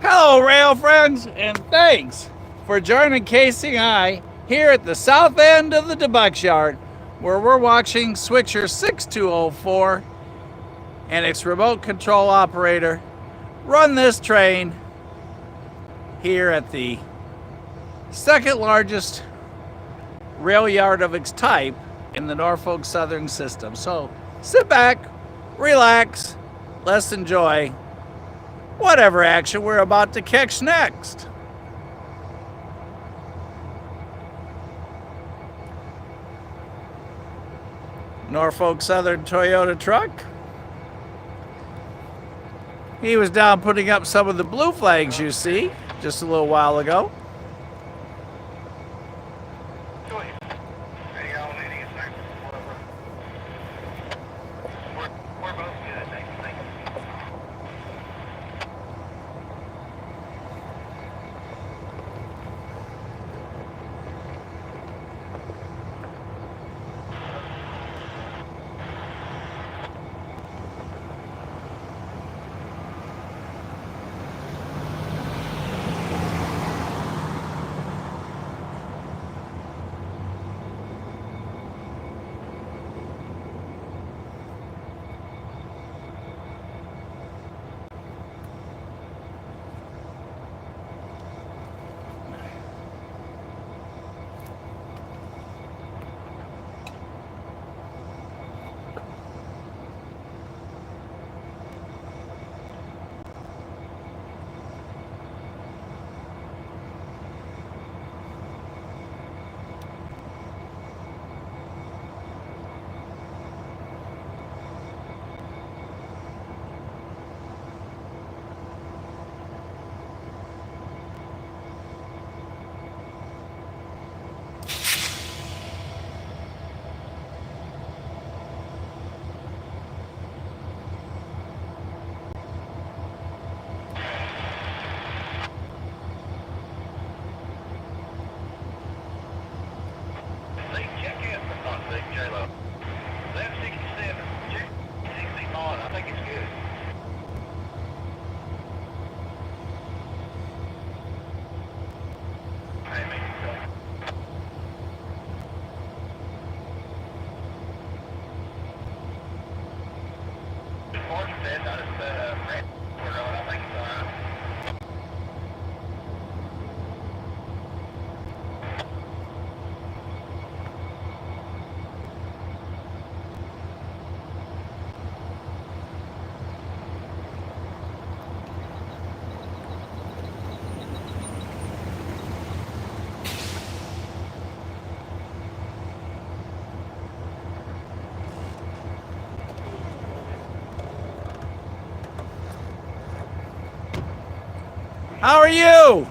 Hello, rail friends, and thanks for joining Casey and I here at the south end of the DeButts Yard, where we're watching Switcher 6204 and its remote control operator run this train here at the second largest rail yard of its type in the Norfolk Southern system. So sit back, relax, let's enjoy whatever action we're about to catch next. Norfolk Southern Toyota truck. He was down putting up some of the blue flags you see just a little while ago. How are you?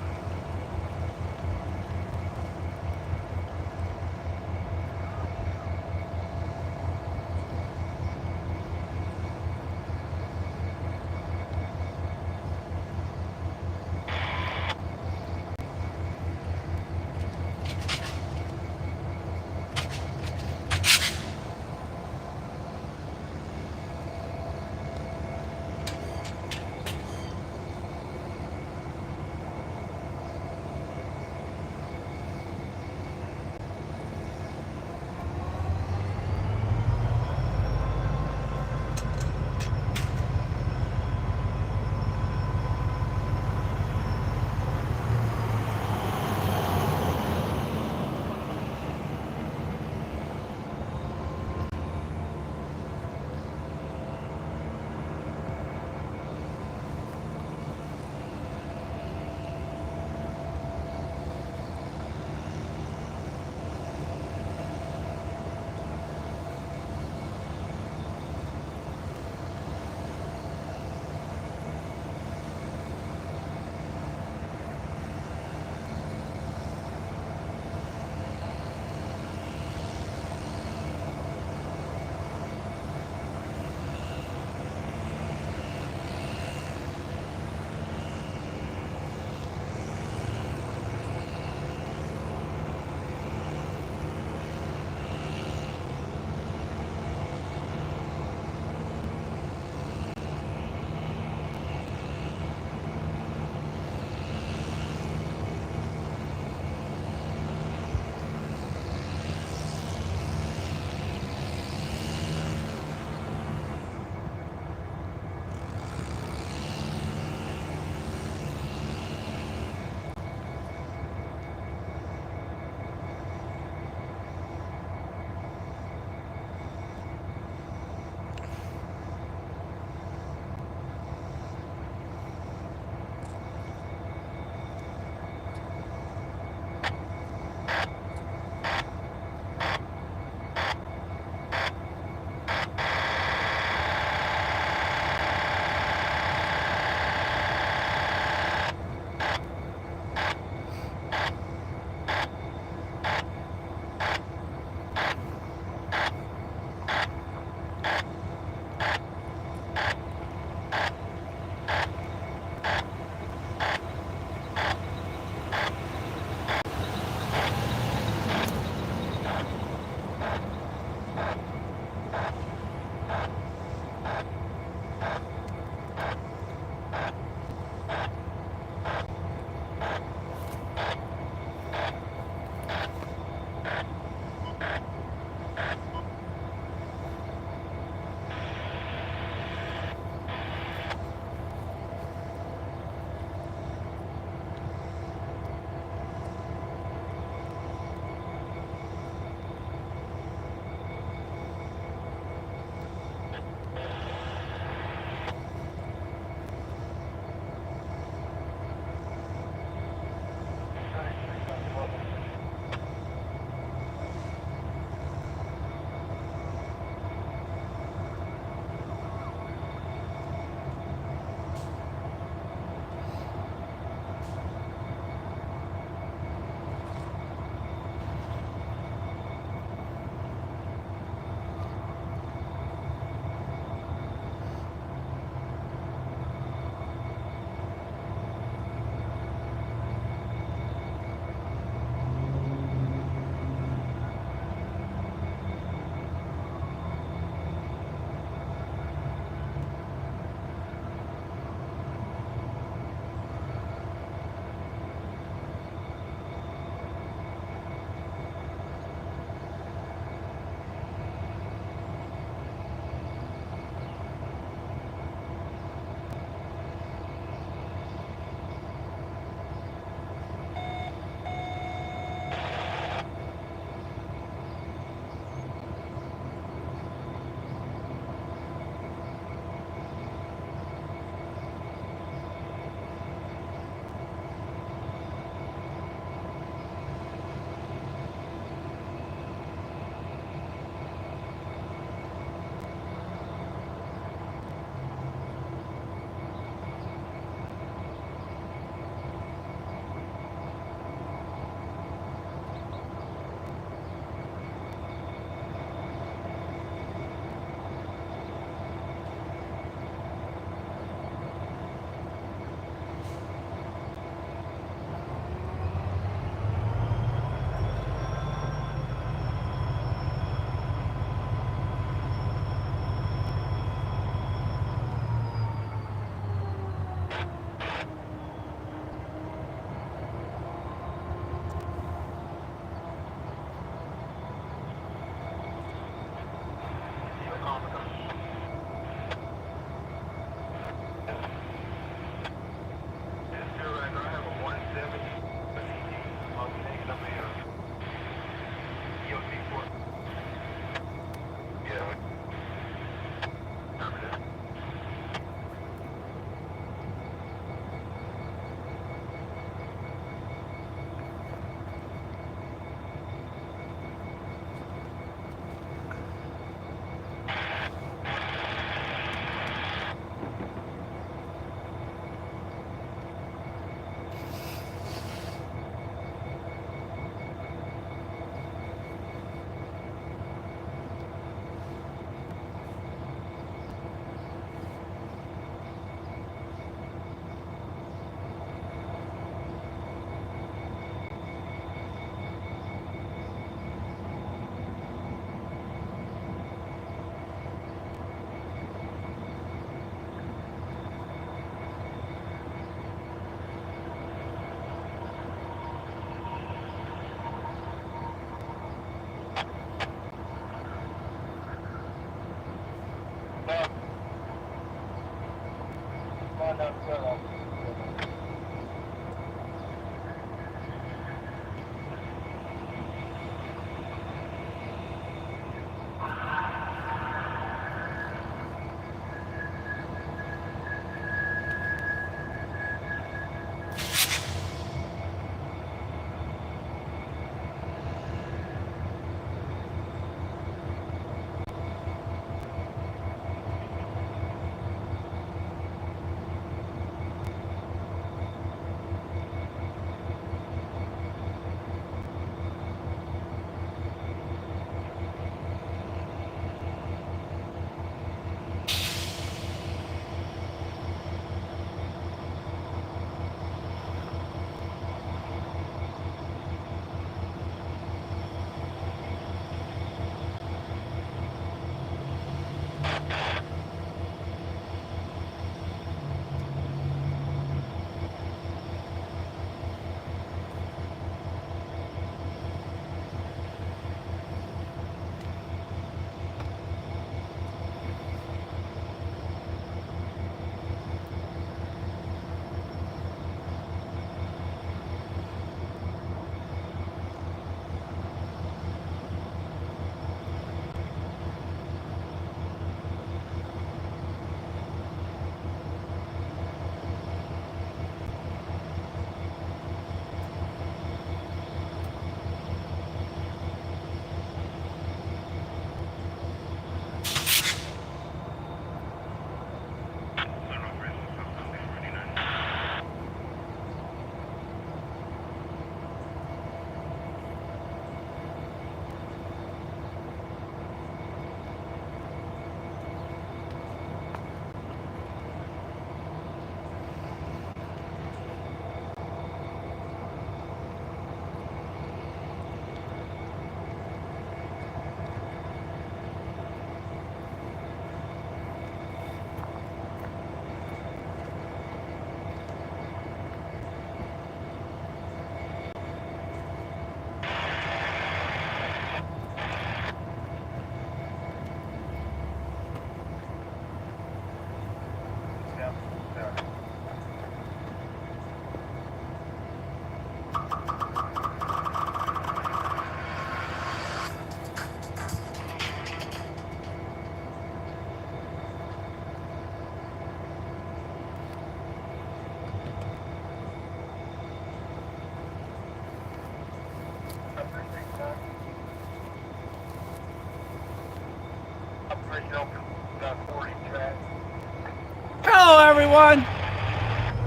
Hello everyone,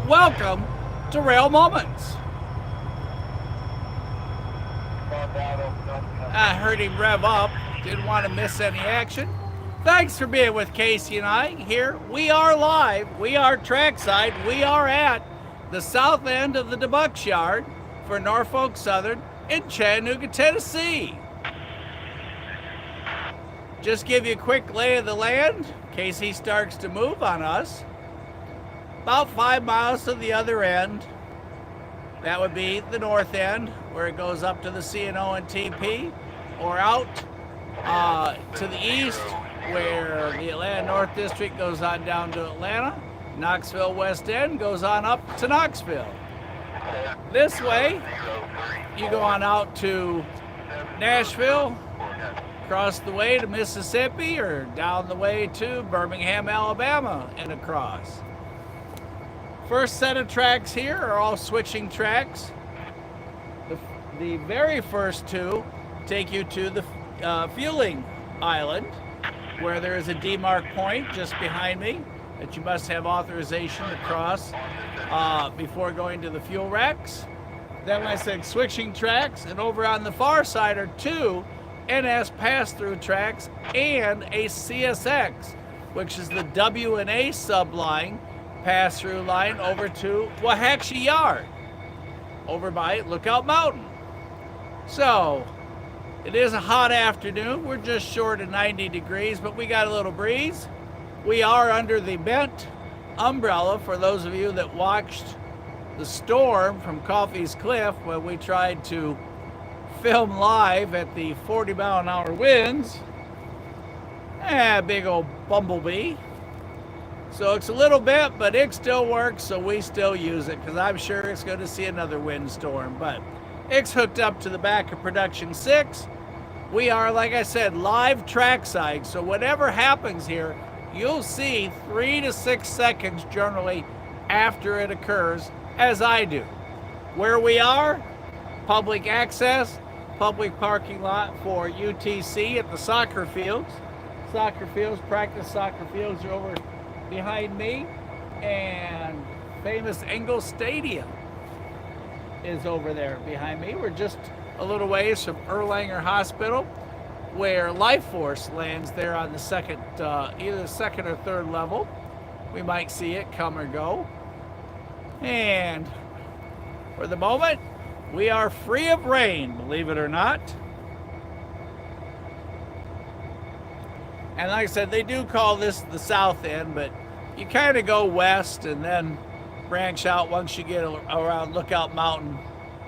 welcome to Rail Moments. I heard him rev up, didn't want to miss any action. Thanks for being with Casey and I here. We are live, we are trackside, we are at the south end of the DeButts Yard for Norfolk Southern in Chattanooga, Tennessee. Just give you a quick lay of the land in case he starts to move on us. About 5 miles to the other end, that would be the north end where it goes up to the C&O and TP, or out to the east where the Atlanta North District goes on down to Atlanta. Knoxville West End goes on up to Knoxville. This way, you go on out to Nashville, across the way to Mississippi, or down the way to Birmingham, Alabama, and across. First set of tracks here are all switching tracks. The very first two take you to the fueling island, where there is a demarc point just behind me that you must have authorization to cross before going to the fuel racks. Then I said switching tracks, and over on the far side are two NS pass-through tracks and a CSX, which is the W&A subline pass-through line over to Waxahachie Yard, over by Lookout Mountain. So, it is a hot afternoon. We're just short of 90 degrees, but we got a little breeze. We are under the bent umbrella for those of you that watched the storm from Coffey's Cliff when we tried to film live at the 40-mile-an-hour winds. Big old bumblebee. So it's a little bit, but it still works, so we still use it because I'm sure it's going to see another windstorm. But it's hooked up to the back of production 6. We are, like I said, live trackside, so whatever happens here, you'll see 3 to 6 seconds generally after it occurs, as I do. Where we are, public access, public parking lot for UTC at the soccer fields. Practice soccer fields are over behind me, and famous Engel Stadium is over there behind me. We're just a little ways from Erlanger Hospital, where Life Force lands there on the second, either the second or third level. We might see it come or go. And for the moment, we are free of rain, believe it or not. And like I said, they do call this the south end, but you kind of go west and then branch out. Once you get around Lookout Mountain,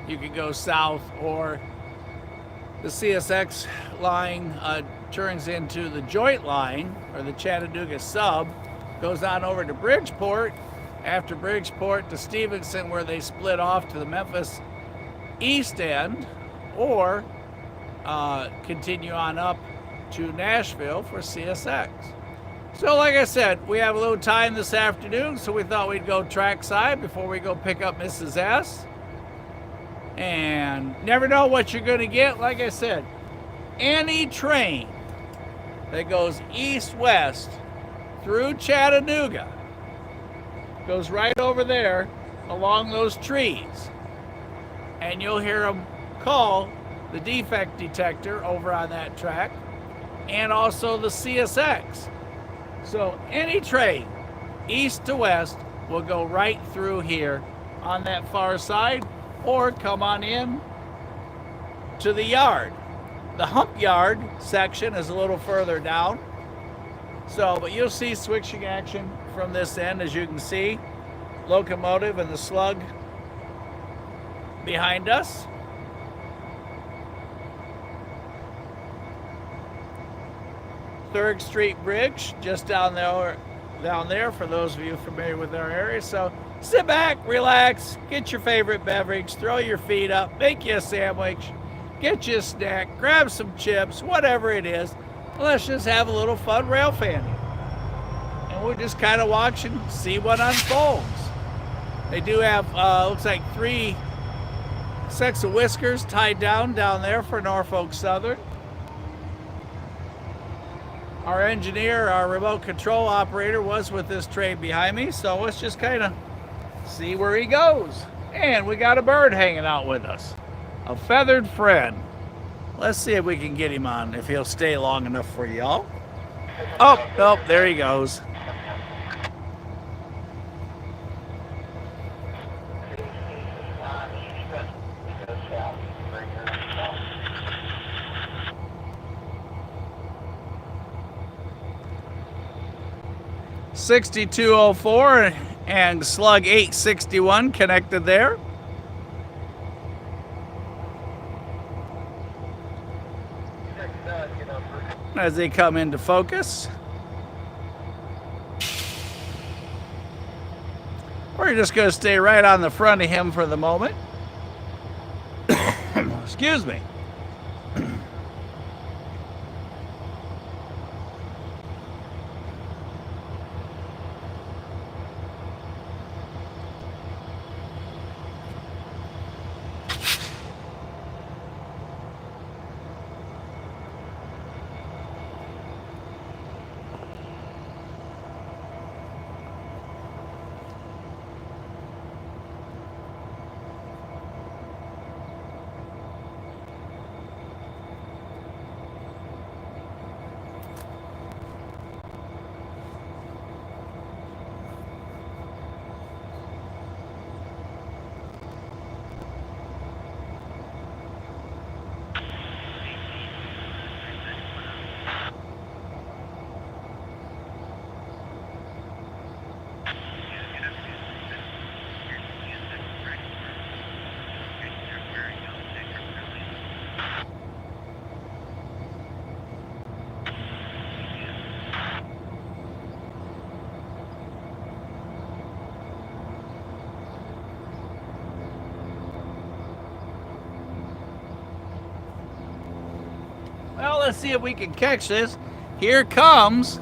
you can go south, or the CSX line turns into the joint line, or the Chattanooga sub, goes on over to Bridgeport, after Bridgeport to Stevenson, where they split off to the Memphis east end, or continue on up to Nashville for CSX. So like I said, we have a little time this afternoon, so we thought we'd go trackside before we go pick up Mrs. S. And never know what you're going to get. Like I said, any train that goes east-west through Chattanooga goes right over there along those trees. And you'll hear them call the defect detector over on that track, and also the CSX. So any train east to west will go right through here on that far side, or come on in to the yard. The hump yard section is a little further down. So, but you'll see switching action from this end, as you can see. Locomotive and the slug behind us. Third Street Bridge, just down there for those of you familiar with our area. So sit back, relax, get your favorite beverage, throw your feet up, make you a sandwich, get you a snack, grab some chips, whatever it is. Let's just have a little fun rail fanning. And we'll just kind of watch and see what unfolds. They do have, looks like 3 sets of whiskers tied down there for Norfolk Southern. Our engineer, our remote control operator, was with this train behind me, so let's just kind of see where he goes. And we got a bird hanging out with us, a feathered friend. Let's see if we can get him on, if he'll stay long enough for y'all. Oh, nope, there he goes. (6204) and slug 861 connected there. As they come into focus. We're just going to stay right on the front of him for the moment. Excuse me. let's see if we can catch this. Here comes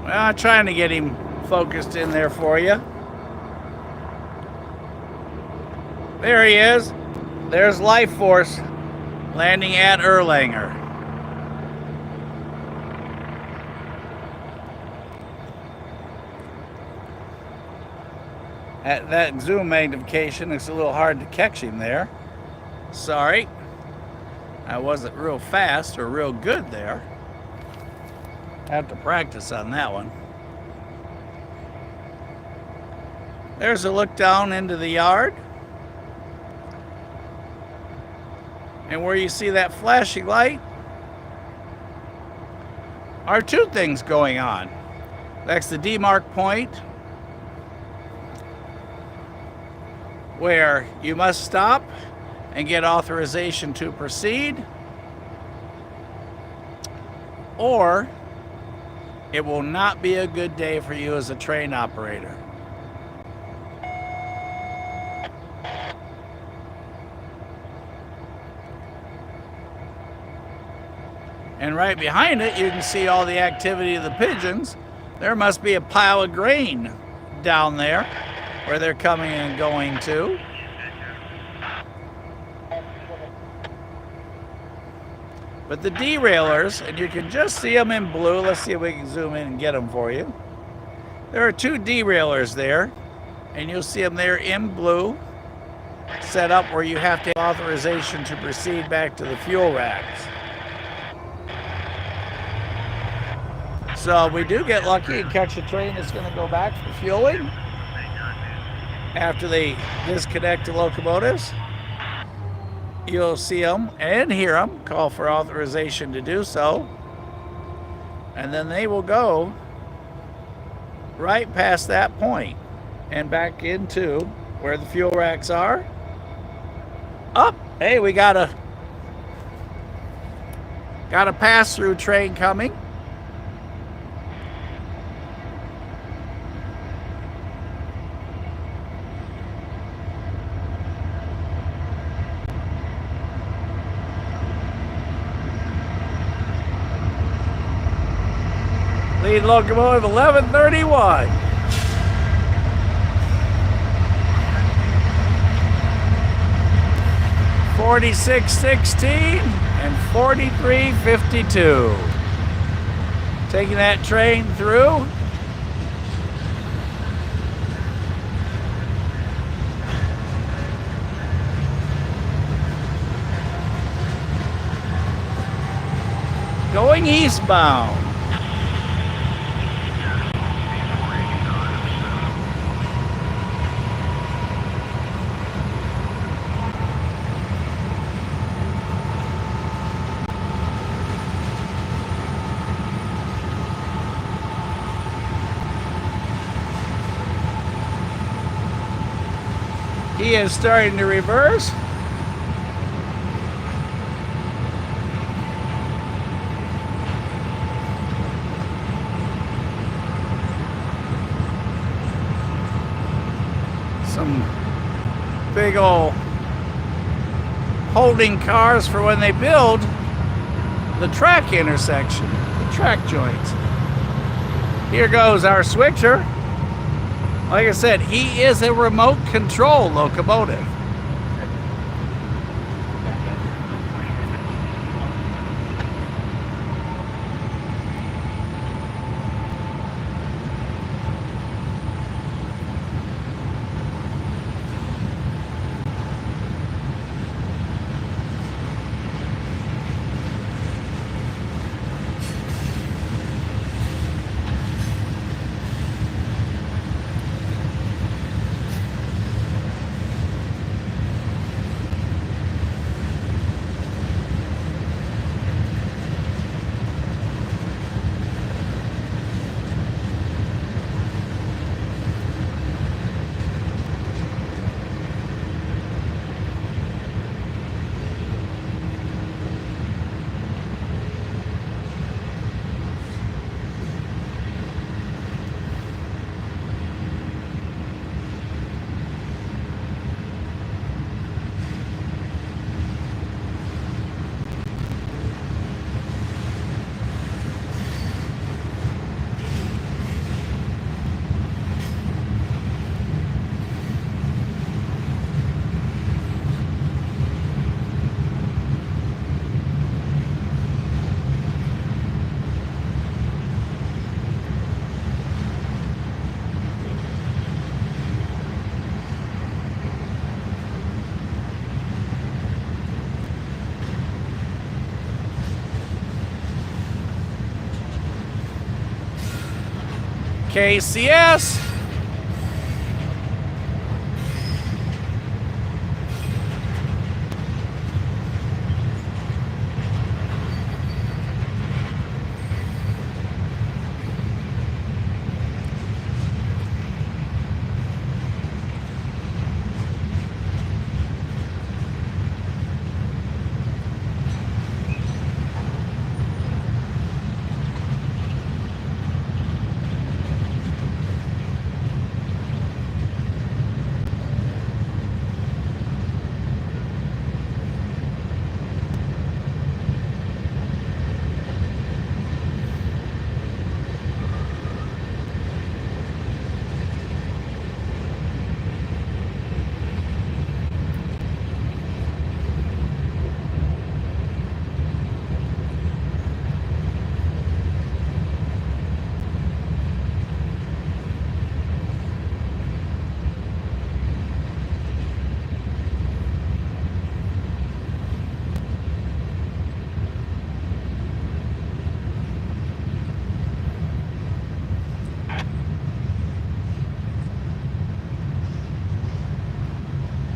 I'm trying to get him focused in there for you. There he is. There's Life Force landing at Erlanger. At that zoom magnification, it's a little hard to catch him there. Sorry. I wasn't real fast or real good there. I have to practice on that one. There's a look down into the yard. And where you see that flashing light are two things going on. That's the demarc point, where you must stop and get authorization to proceed, or it will not be a good day for you as a train operator. And right behind it, you can see all the activity of the pigeons. There must be a pile of grain down there where they're coming and going to. But the derailers, and you can just see them in blue. Let's see if we can zoom in and get them for you. There are two derailers there, and you'll see them there in blue, set up where you have to have authorization to proceed back to the fuel racks. So we do get lucky and catch a train that's going to go back for fueling after they disconnect the locomotives. You'll see them and hear them call for authorization to do so. And then they will go right past that point and back into where the fuel racks are. Up, hey, we got a pass-through train coming. Lead locomotive 1131. $46.16 and $43.52. Taking that train through. Going eastbound. He is starting to reverse. Some big old holding cars for when they build the track intersection, the track joints. Here goes our switcher. Like I said, he is a remote control locomotive. KCS.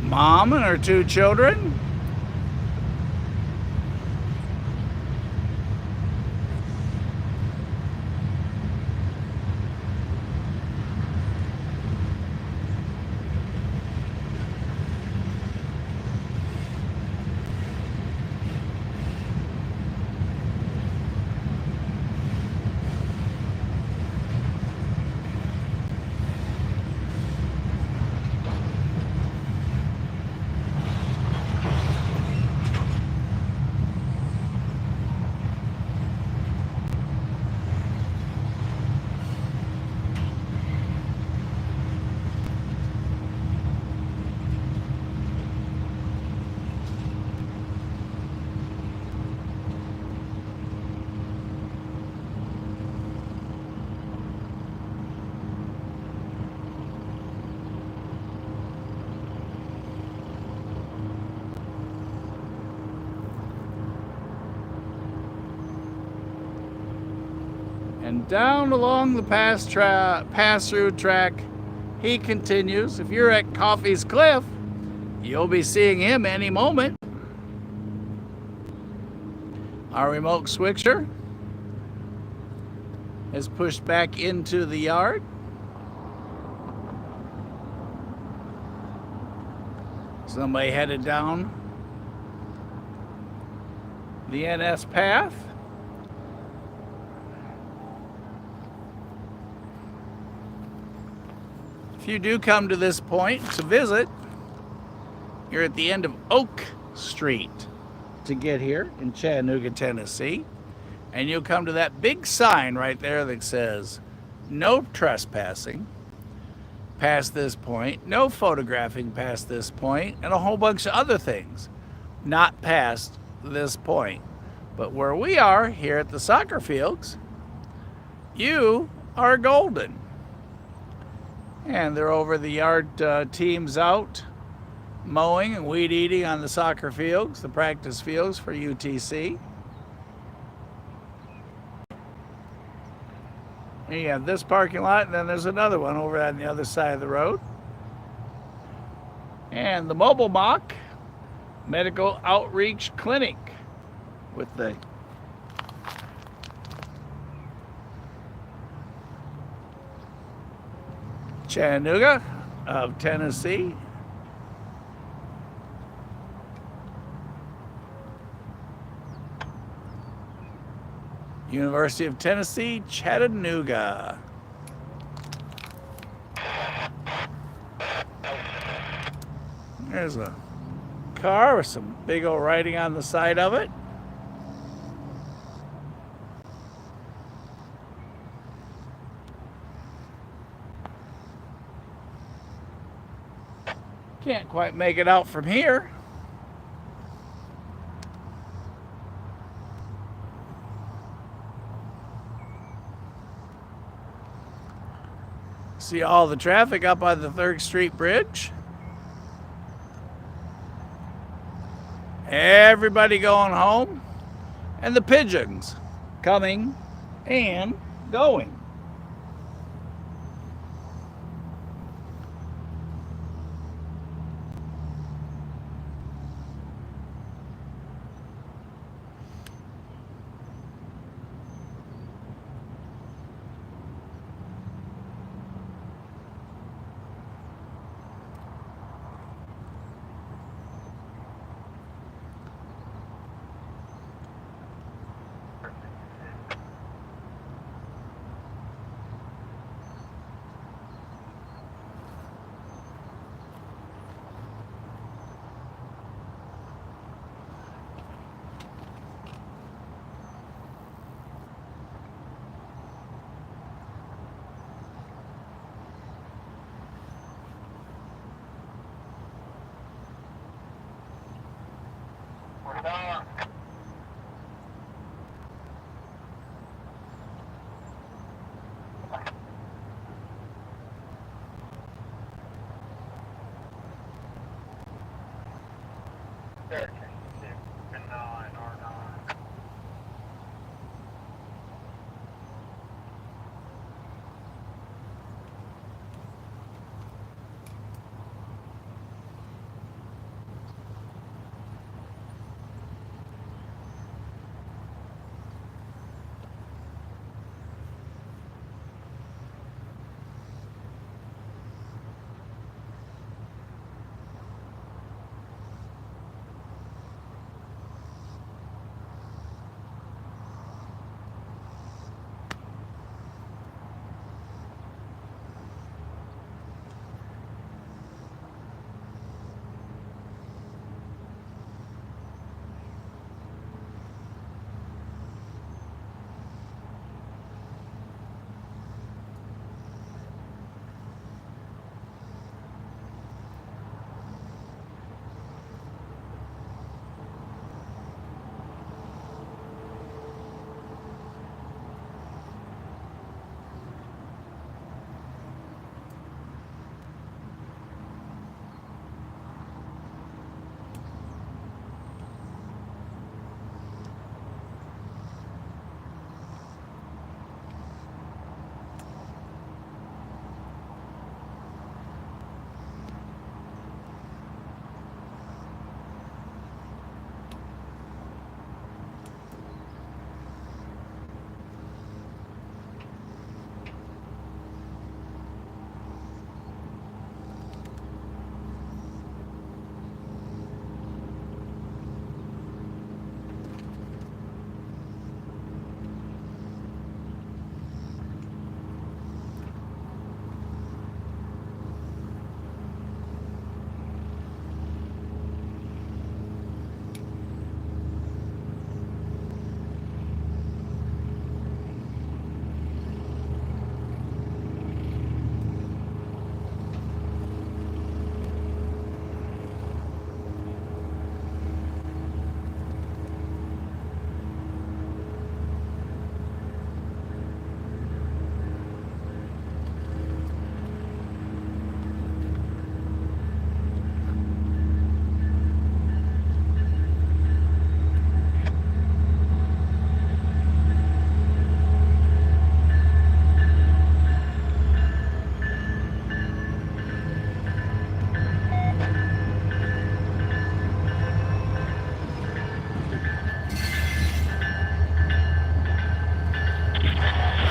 Mom and her 2 children. And down along the pass-through track, he continues. If you're at Coffey's Cliff, you'll be seeing him any moment. Our remote switcher is pushed back into the yard. Somebody headed down the NS path. If you do come to this point to visit, you're at the end of Oak Street to get here in Chattanooga, Tennessee. And you'll come to that big sign right there that says, no trespassing past this point, no photographing past this point, and a whole bunch of other things not past this point. But where we are here at the soccer fields, you are golden. And they're over the yard teams out mowing and weed eating on the soccer fields, the practice fields for UTC. And you have this parking lot, and then there's another one over on the other side of the road. And the Mobile Mock Medical Outreach Clinic with the Chattanooga of Tennessee. University of Tennessee, Chattanooga. There's a car with some big old writing on the side of it. Can't quite make it out from here. See all the traffic up on the 3rd Street Bridge. Everybody going home. And the pigeons coming and going.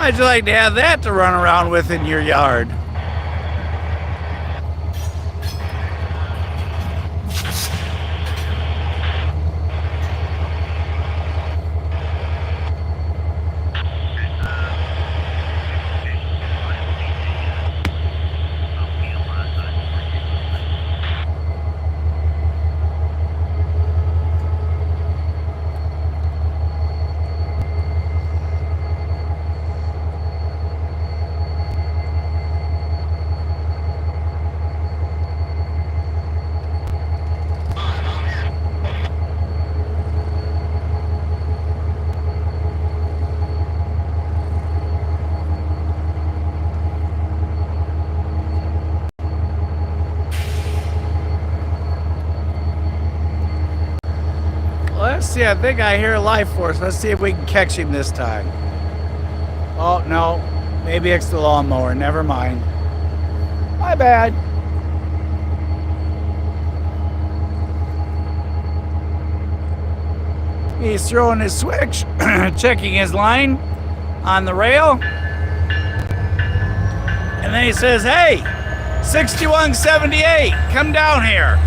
How'd you like to have that to run around with in your yard? Let's see, I think I hear a life force. Let's see if we can catch him this time. Oh, no. Maybe it's the lawnmower. Never mind. My bad. He's throwing his switch, checking his line on the rail. And then he says, hey, 6178, come down here.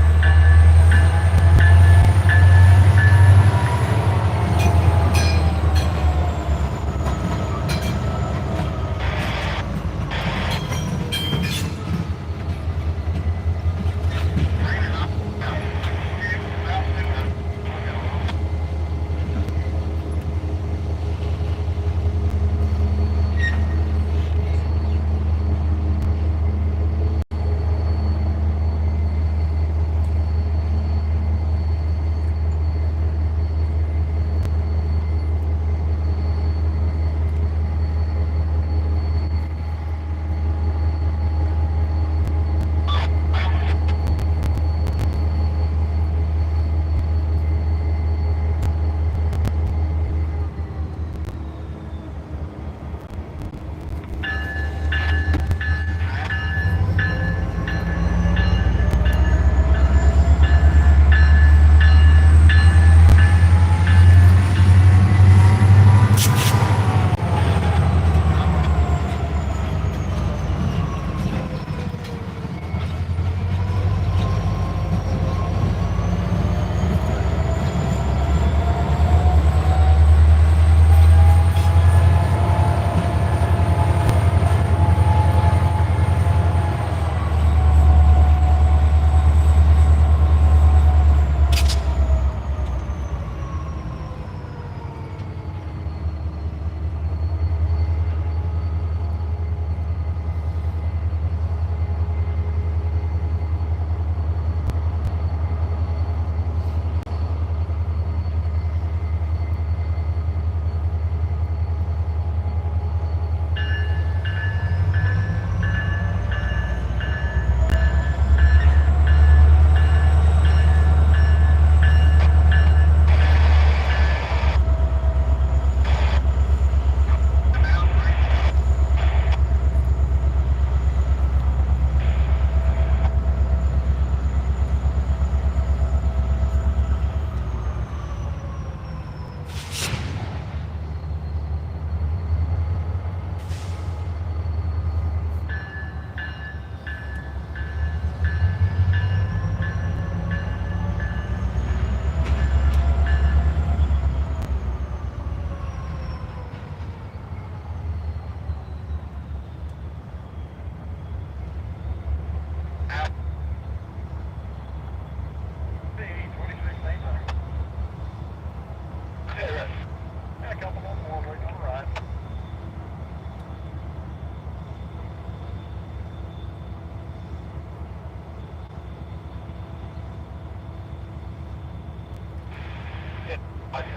Coming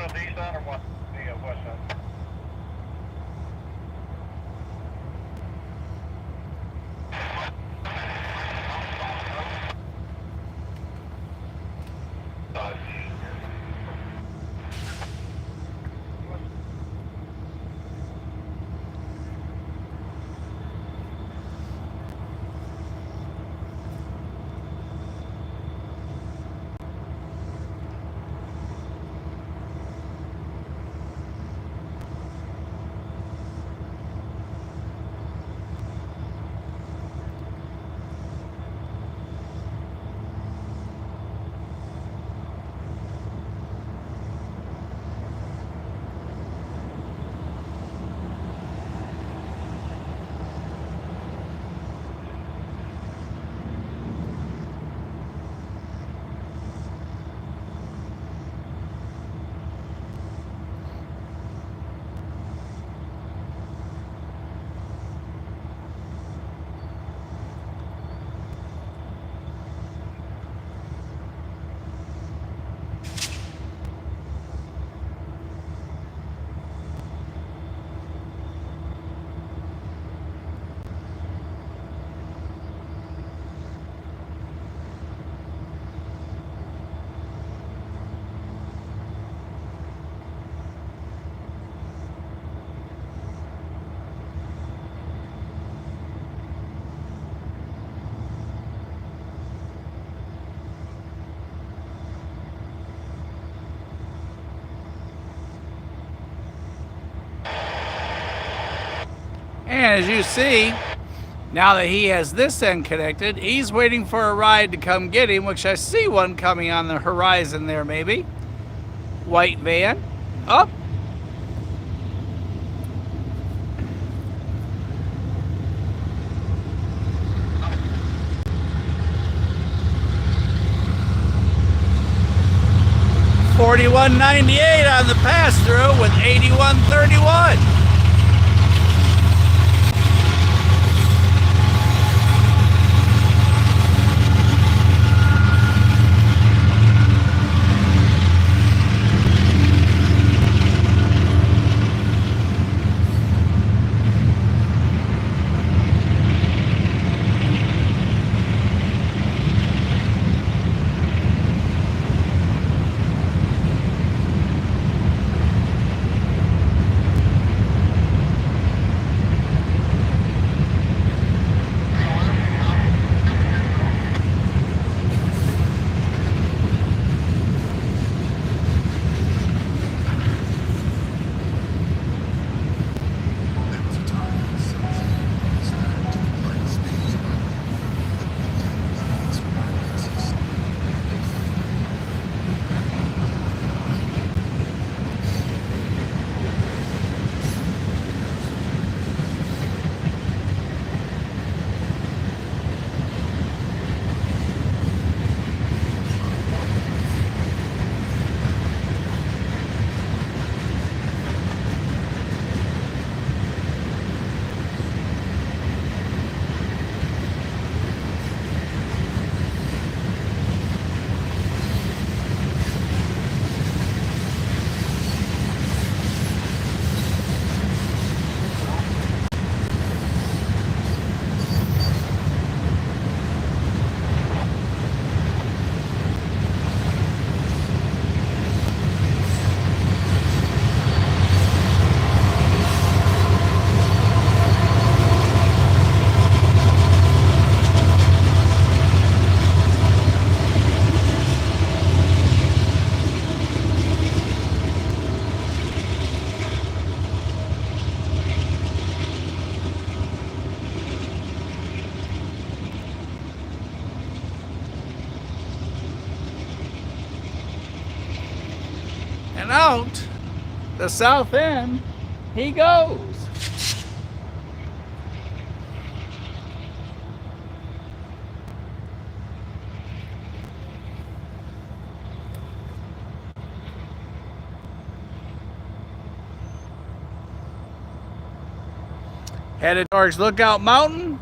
up the east side or what? The west side. And as you see, now that he has this end connected, he's waiting for a ride to come get him, which I see one coming on the horizon there maybe. White van. Up. $41.98 on the pass-through with 81.31. And out the south end he goes. Headed towards Lookout Mountain,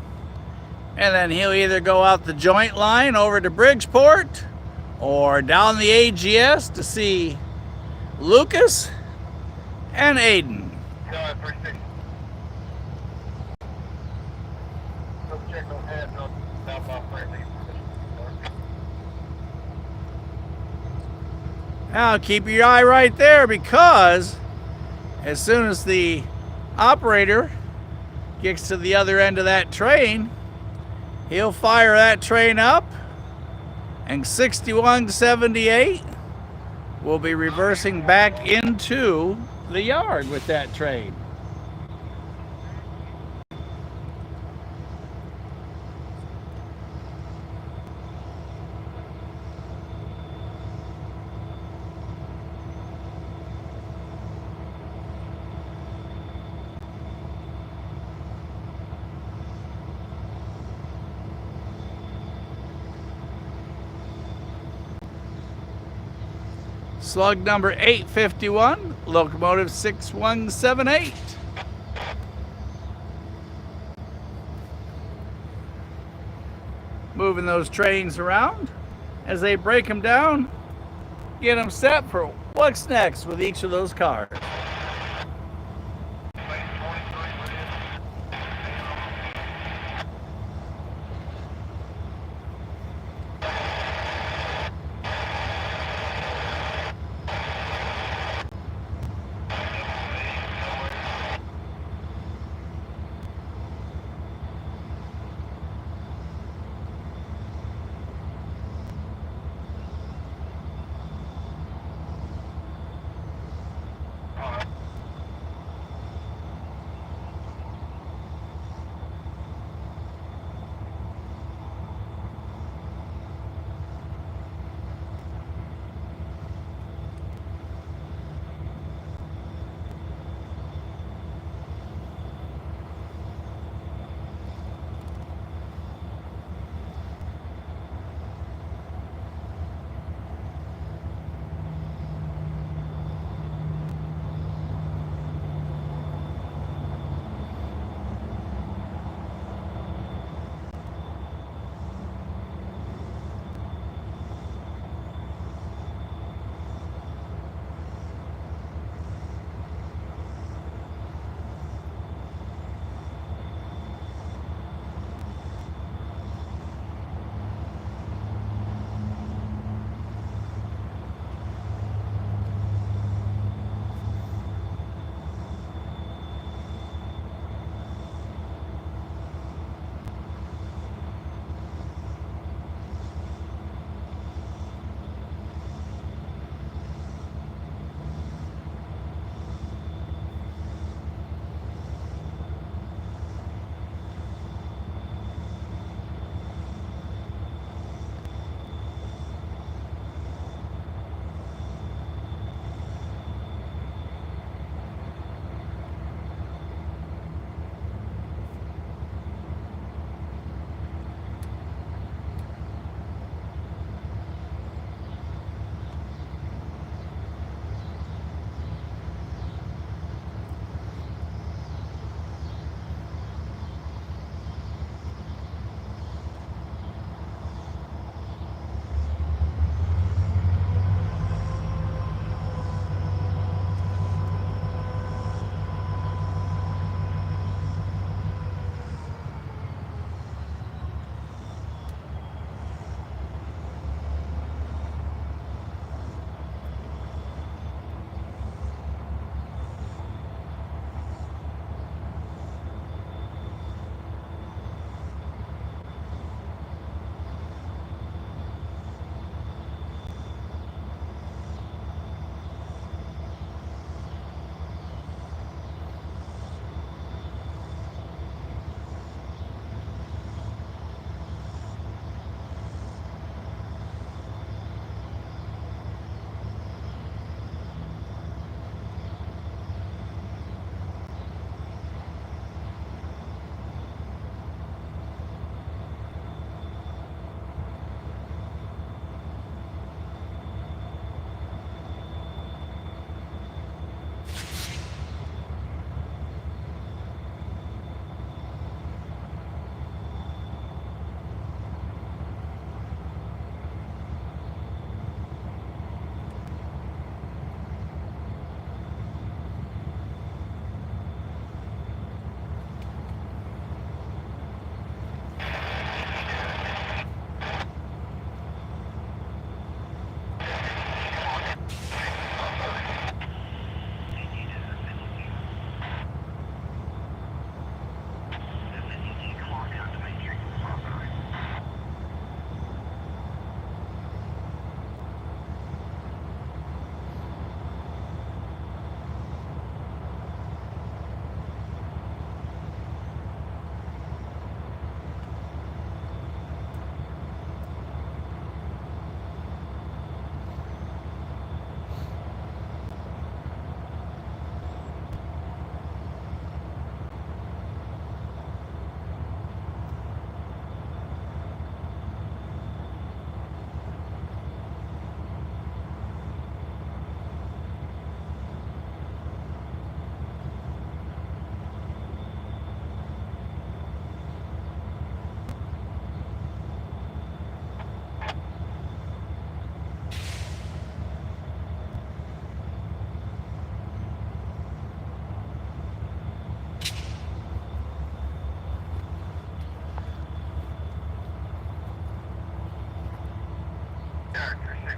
and then he'll either go out the joint line over to Bridgeport, or down the AGS to see Lucas and Aiden. Go ahead, 360. Let's check those heads on southbound freight lead position. Now keep your eye right there, because as soon as the operator gets to the other end of that train, he'll fire that train up, and 6178 will be reversing back into the yard with that train. Slug number 851, locomotive 6178. Moving those trains around as they break them down, get them set for what's next with each of those cars.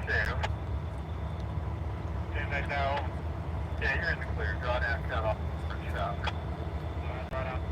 2. And I know, yeah, you're in the clear. Draw down, cut off. Shot. Draw down.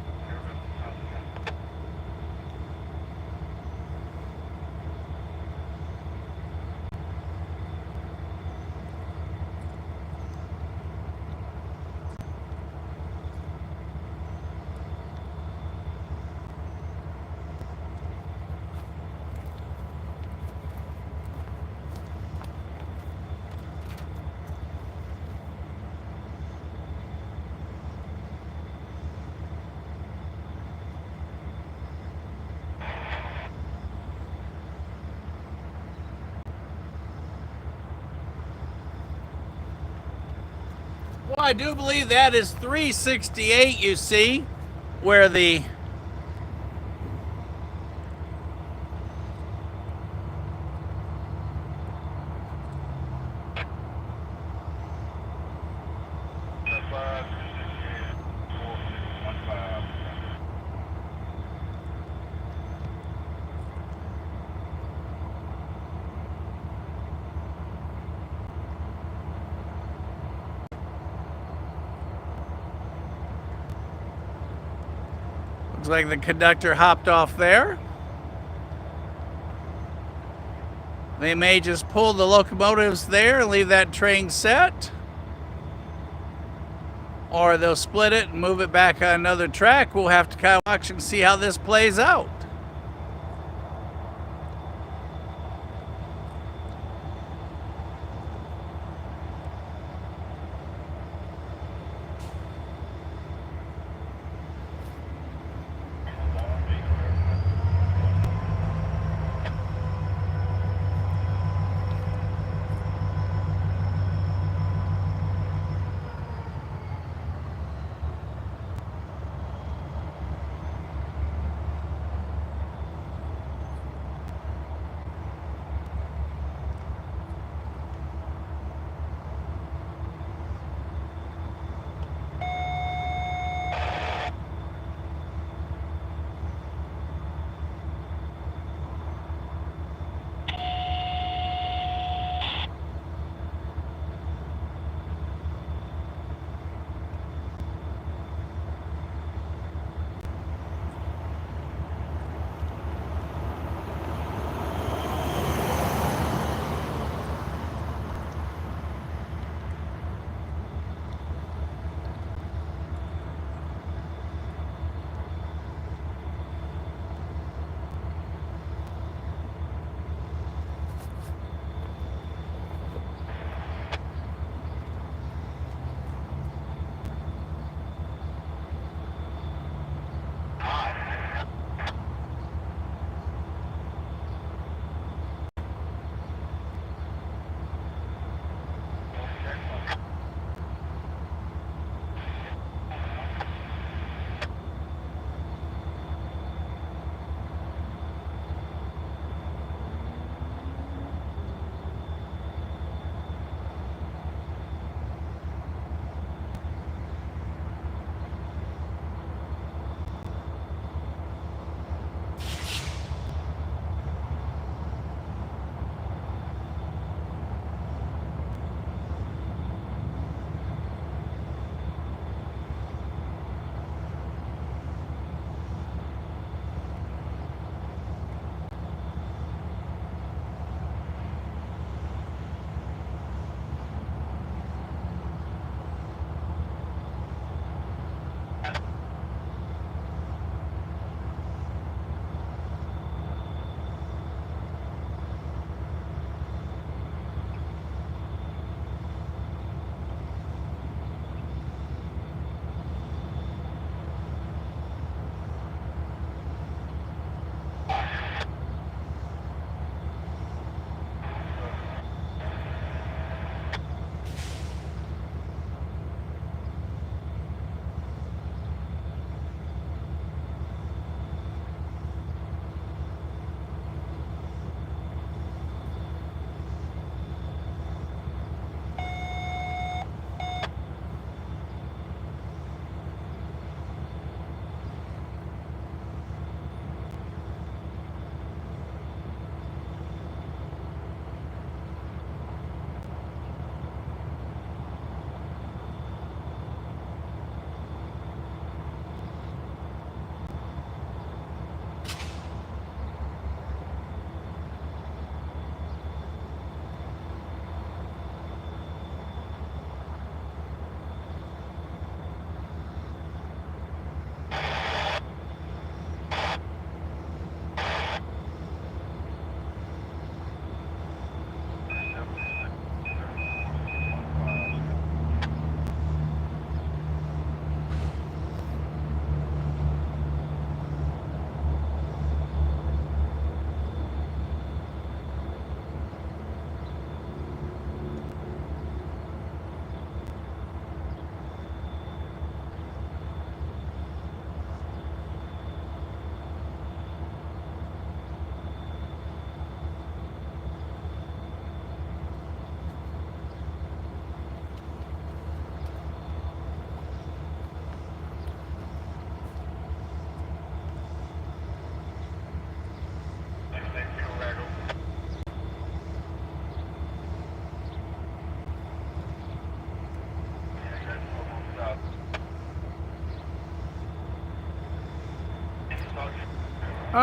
Well, I do believe that is 368, you see, where the looks like the conductor hopped off there. They may just pull the locomotives there and leave that train set. Or they'll split it and move it back on another track. We'll have to kind of watch and see how this plays out.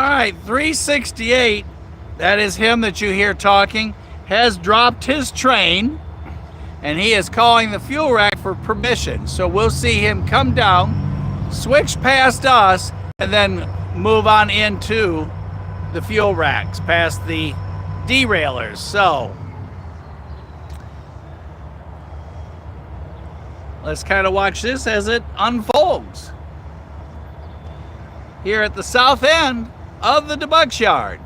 right, 368, that is him that you hear talking, has dropped his train, and he is calling the fuel rack for permission. So we'll see him come down, switch past us, and then move on into the fuel racks, past the derailers. So let's kind of watch this as it unfolds here at the south end of the DeButts Yard.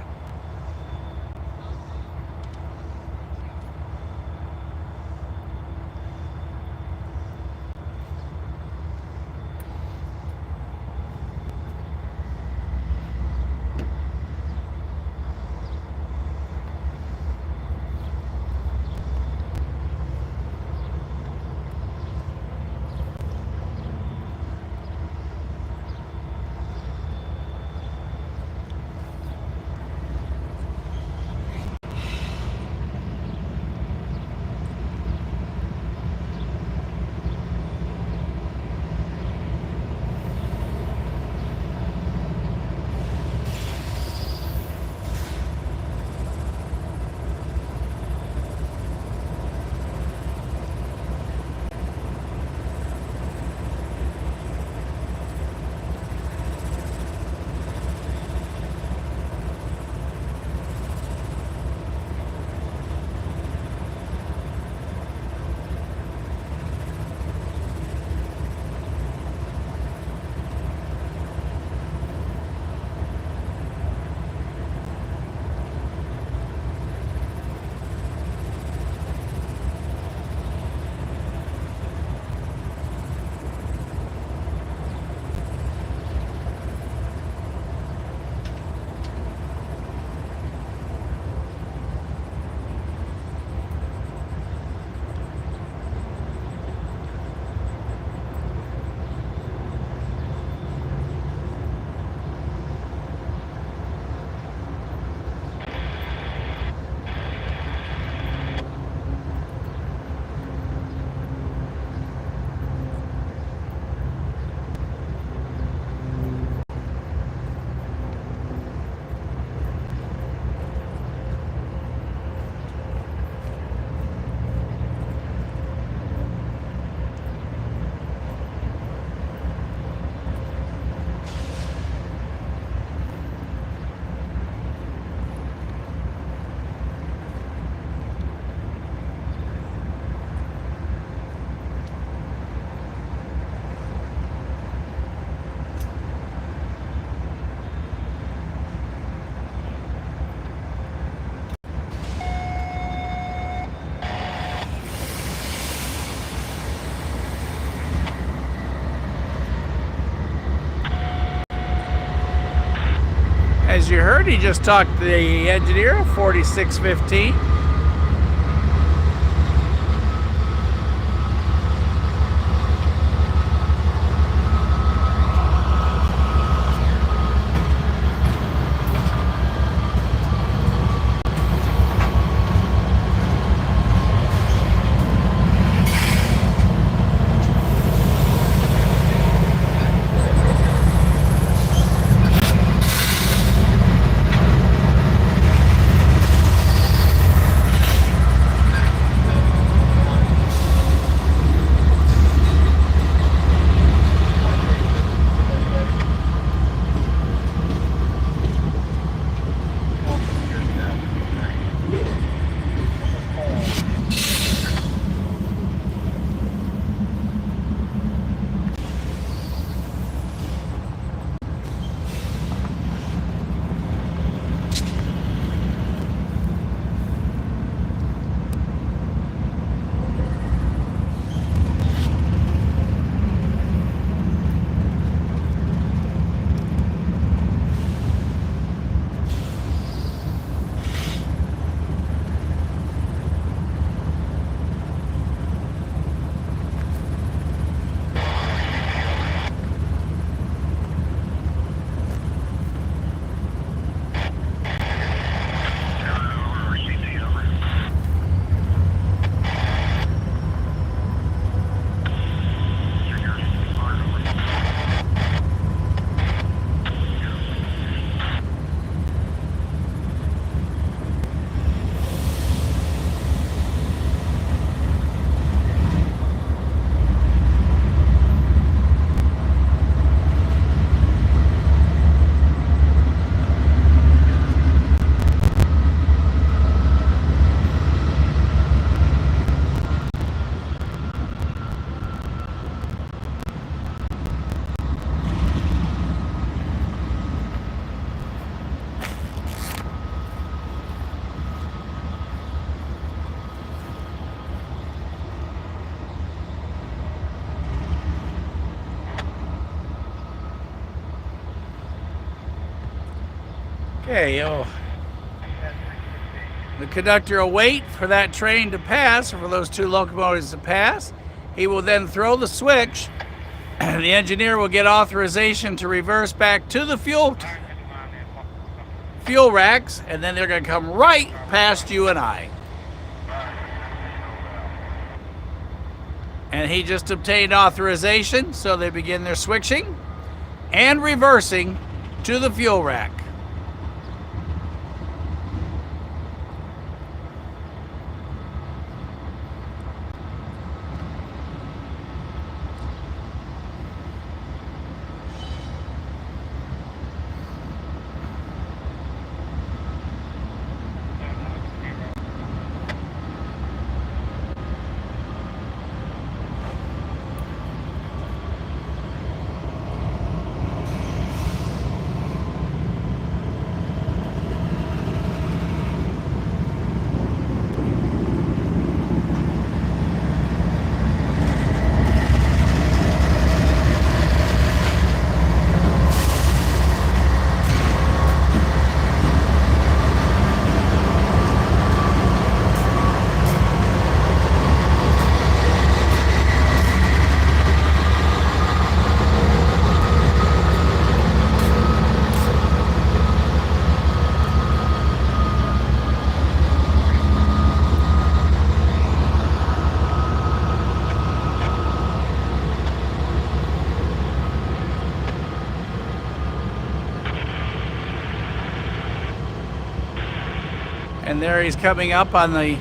As you heard, he just talked to the engineer, 4615. Okay, the conductor will wait for that train to pass, or for those two locomotives to pass. He will then throw the switch, and the engineer will get authorization to reverse back to the fuel racks, and then they're going to come right past you and I. And he just obtained authorization, so they begin their switching and reversing to the fuel rack. And there he's coming up on the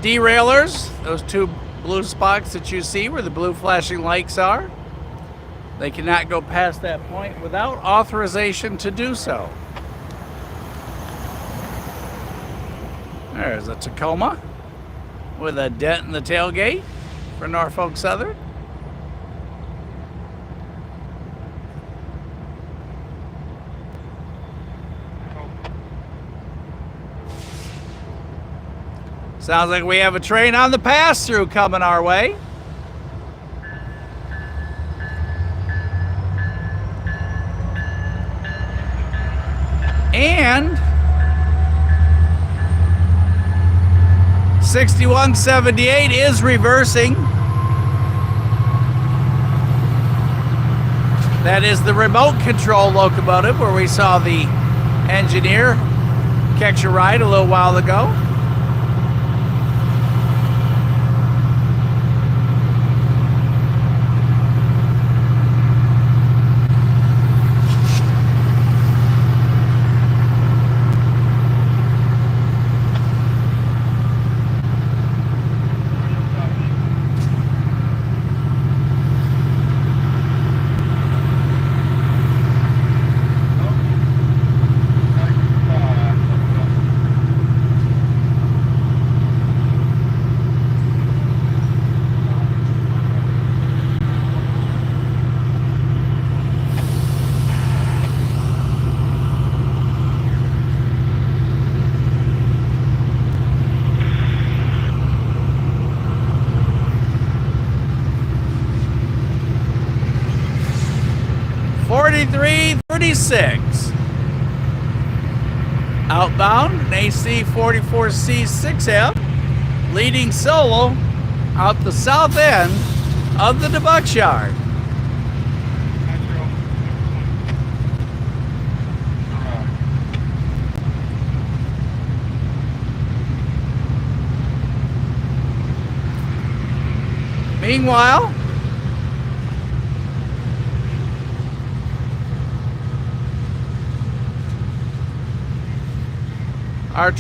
deraillers, those two blue spots that you see where the blue flashing lights are. They cannot go past that point without authorization to do so. There's a Tacoma with a dent in the tailgate for Norfolk Southern. Sounds like we have a train on the pass-through coming our way. And 6178 is reversing. That is the remote control locomotive where we saw the engineer catch a ride a little while ago. .4336 outbound, an AC 44C6F leading solo out the south end of the DeButts Yard. Meanwhile, our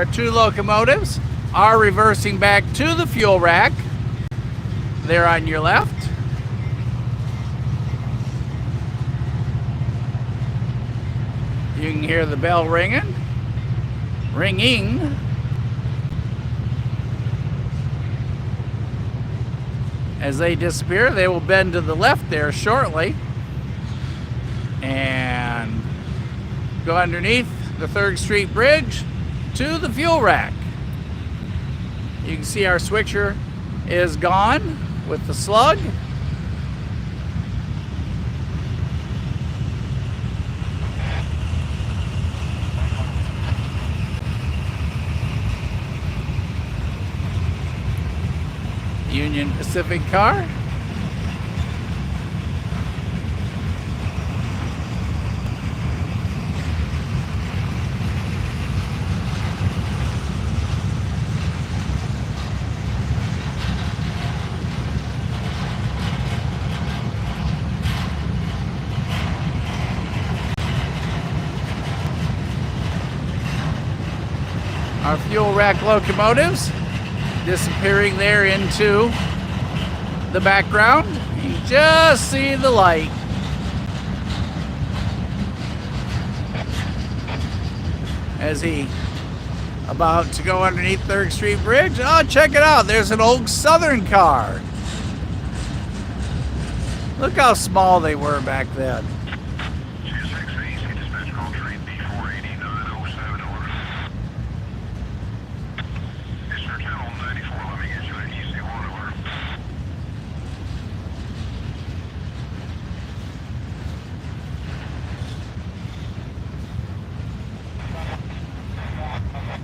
two locomotives are reversing back to the fuel rack. There on your left. You can hear the bell ringing. As they disappear, they will bend to the left there shortly and go underneath the 3rd Street Bridge to the fuel rack. You can see our switcher is gone with the slug. Union Pacific car. Our fuel rack locomotives disappearing there into the background. You just see the light. As he about to go underneath 3rd Street Bridge. Oh, check it out. There's an old Southern car. Look how small they were back then. CSX dispatch call train B48907 over. Mr. Channel 94, let me get you an easy one over.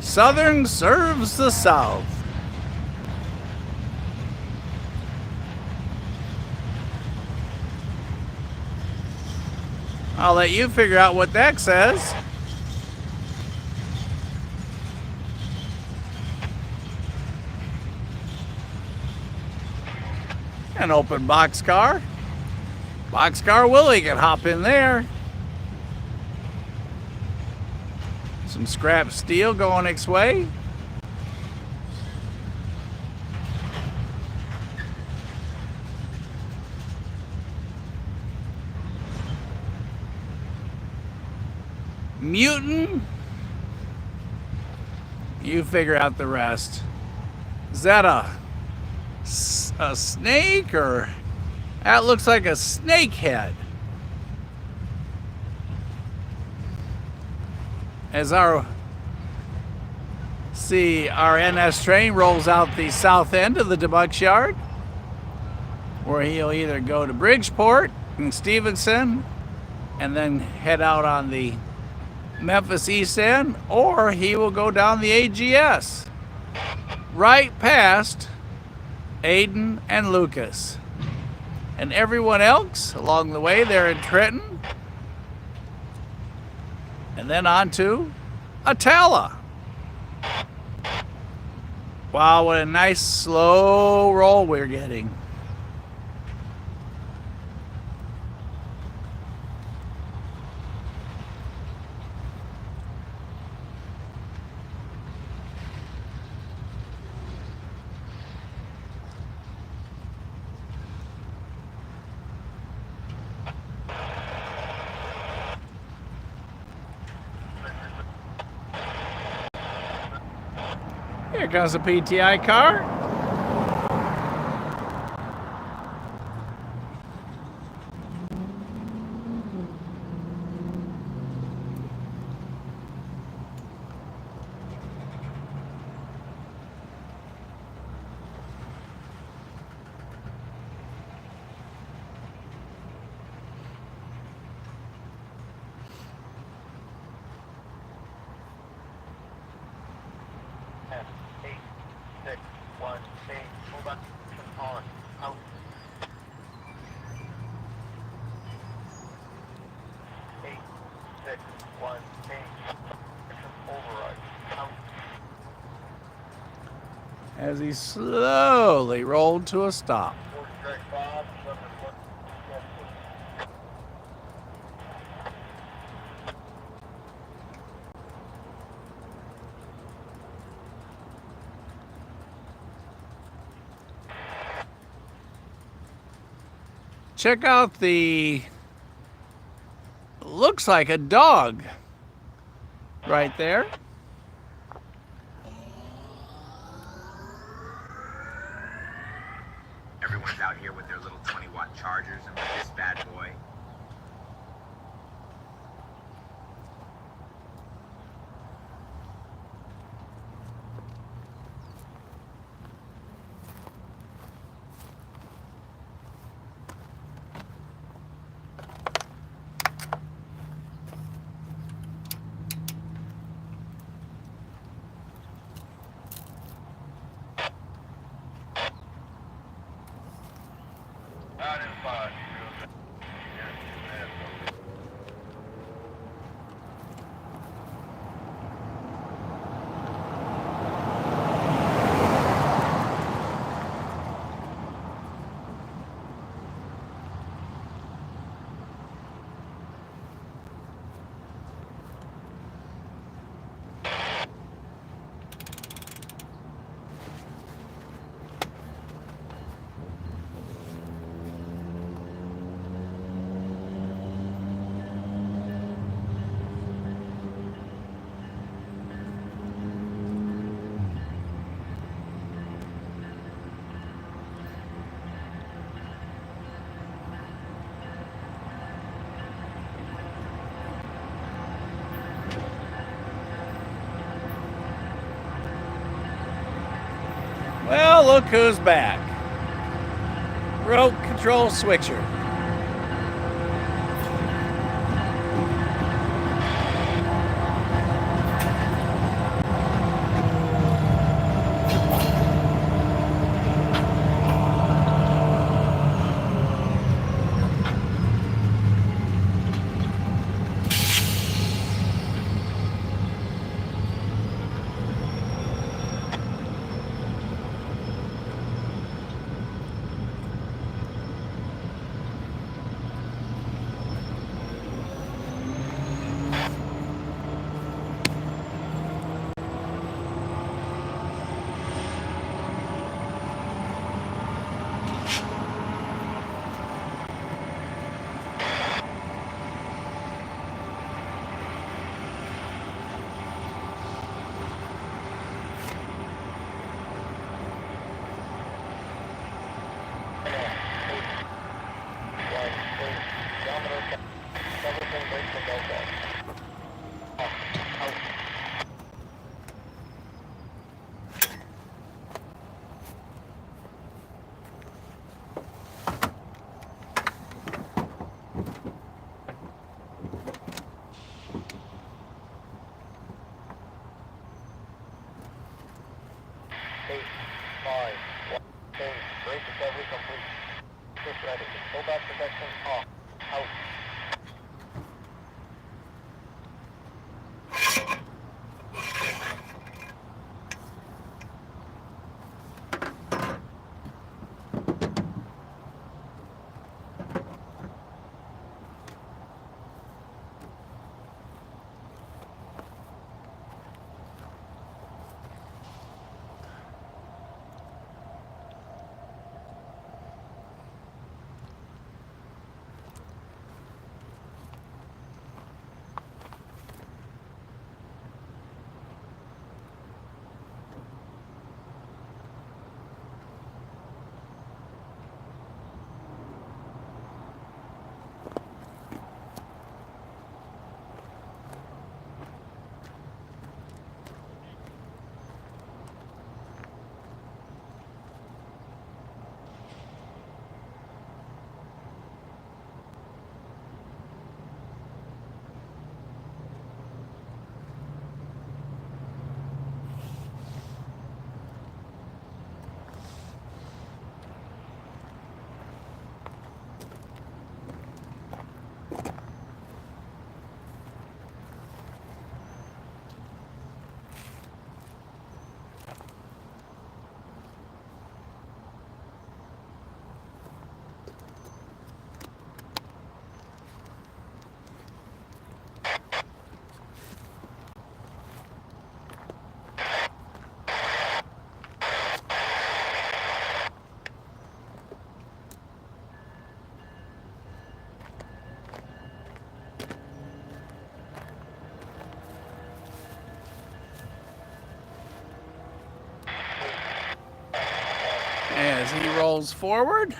Southern serves the South. I'll let you figure out what that says. An open boxcar. Boxcar Willie can hop in there. Some scrap steel going its way. Mutant. You figure out the rest. Is that a snake, or that looks like a snake head? As our NS train rolls out the south end of the DeButts Yard, where he'll either go to Bridgeport and Stevenson and then head out on the Memphis East End, or he will go down the AGS right past Aden and Lucas. And everyone else along the way there in Trenton, and then on to Atala. Wow, what a nice slow roll we're getting. Here comes the PTI car. As he slowly rolled to a stop. Check out the, looks like a dog right there. Everyone's out here with their little 20-watt chargers, and with this bad boy, Well, look who's back. Rope control switcher. Brake recovery complete. Push ready. Full back protection off. Out. As he rolls forward.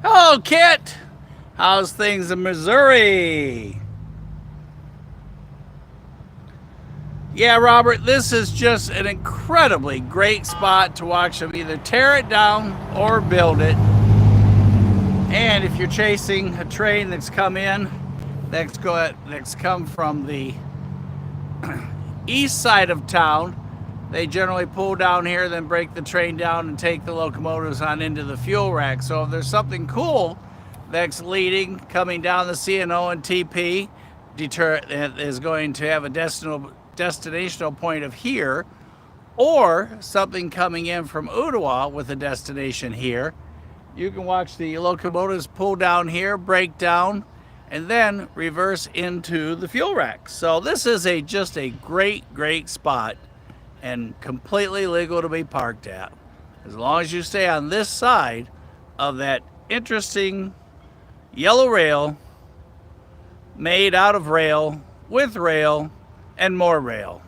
Hello, Kit. How's things in Missouri? Yeah, Robert, this is just an incredibly great spot to watch them either tear it down or build it. And if you're chasing a train that's come in, that's come from the east side of town, they generally pull down here, then break the train down and take the locomotives on into the fuel rack. So if there's something cool that's coming down the C&O and TP, is going to have a destinational point of here, or something coming in from Ottawa with a destination here, you can watch the locomotives pull down here, break down, and then reverse into the fuel rack. So this is just a great spot and completely legal to be parked at, as long as you stay on this side of that interesting yellow rail made out of rail, with rail, and more rail.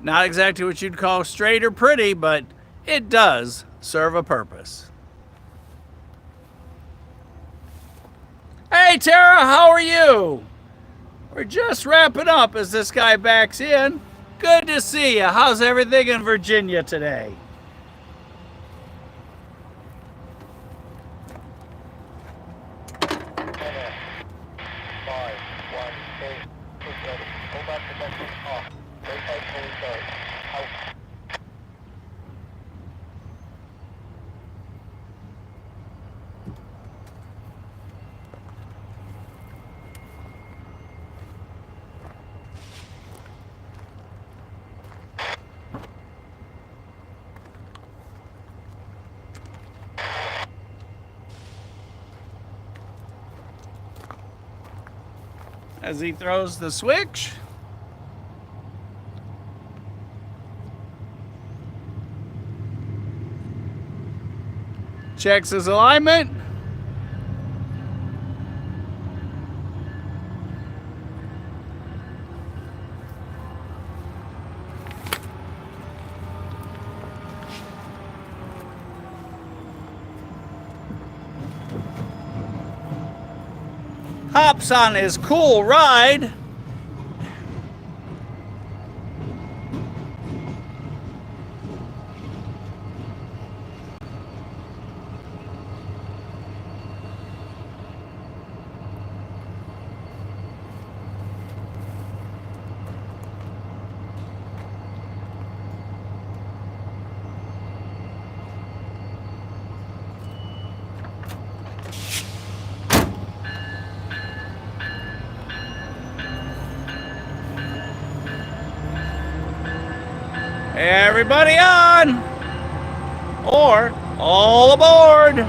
Not exactly what you'd call straight or pretty, but it does serve a purpose. Hey, Hi, Tara. How are you? We're just wrapping up as this guy backs in. Good to see you. How's everything in Virginia today? As he throws the switch. Checks his alignment. Hops on his cool ride. Everybody on! Or all aboard!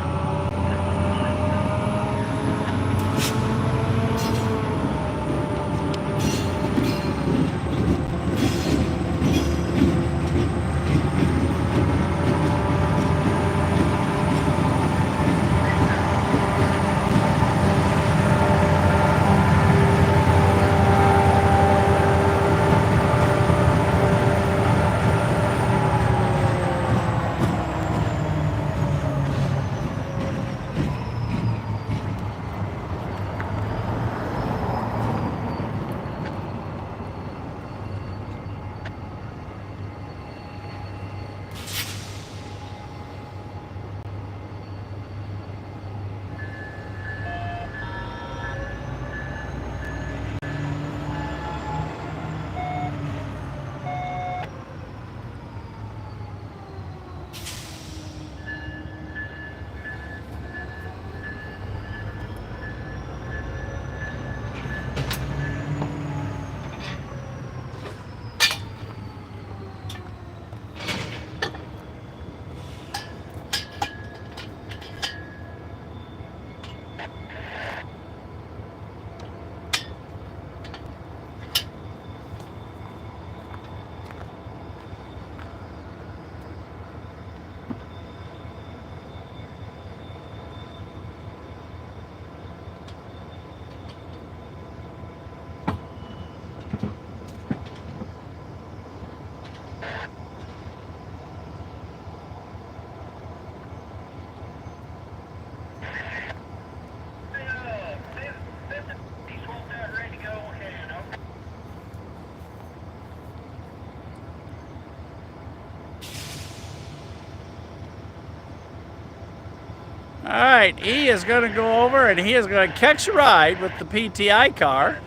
All right, he is going to go over and he is going to catch a ride with the PTI car.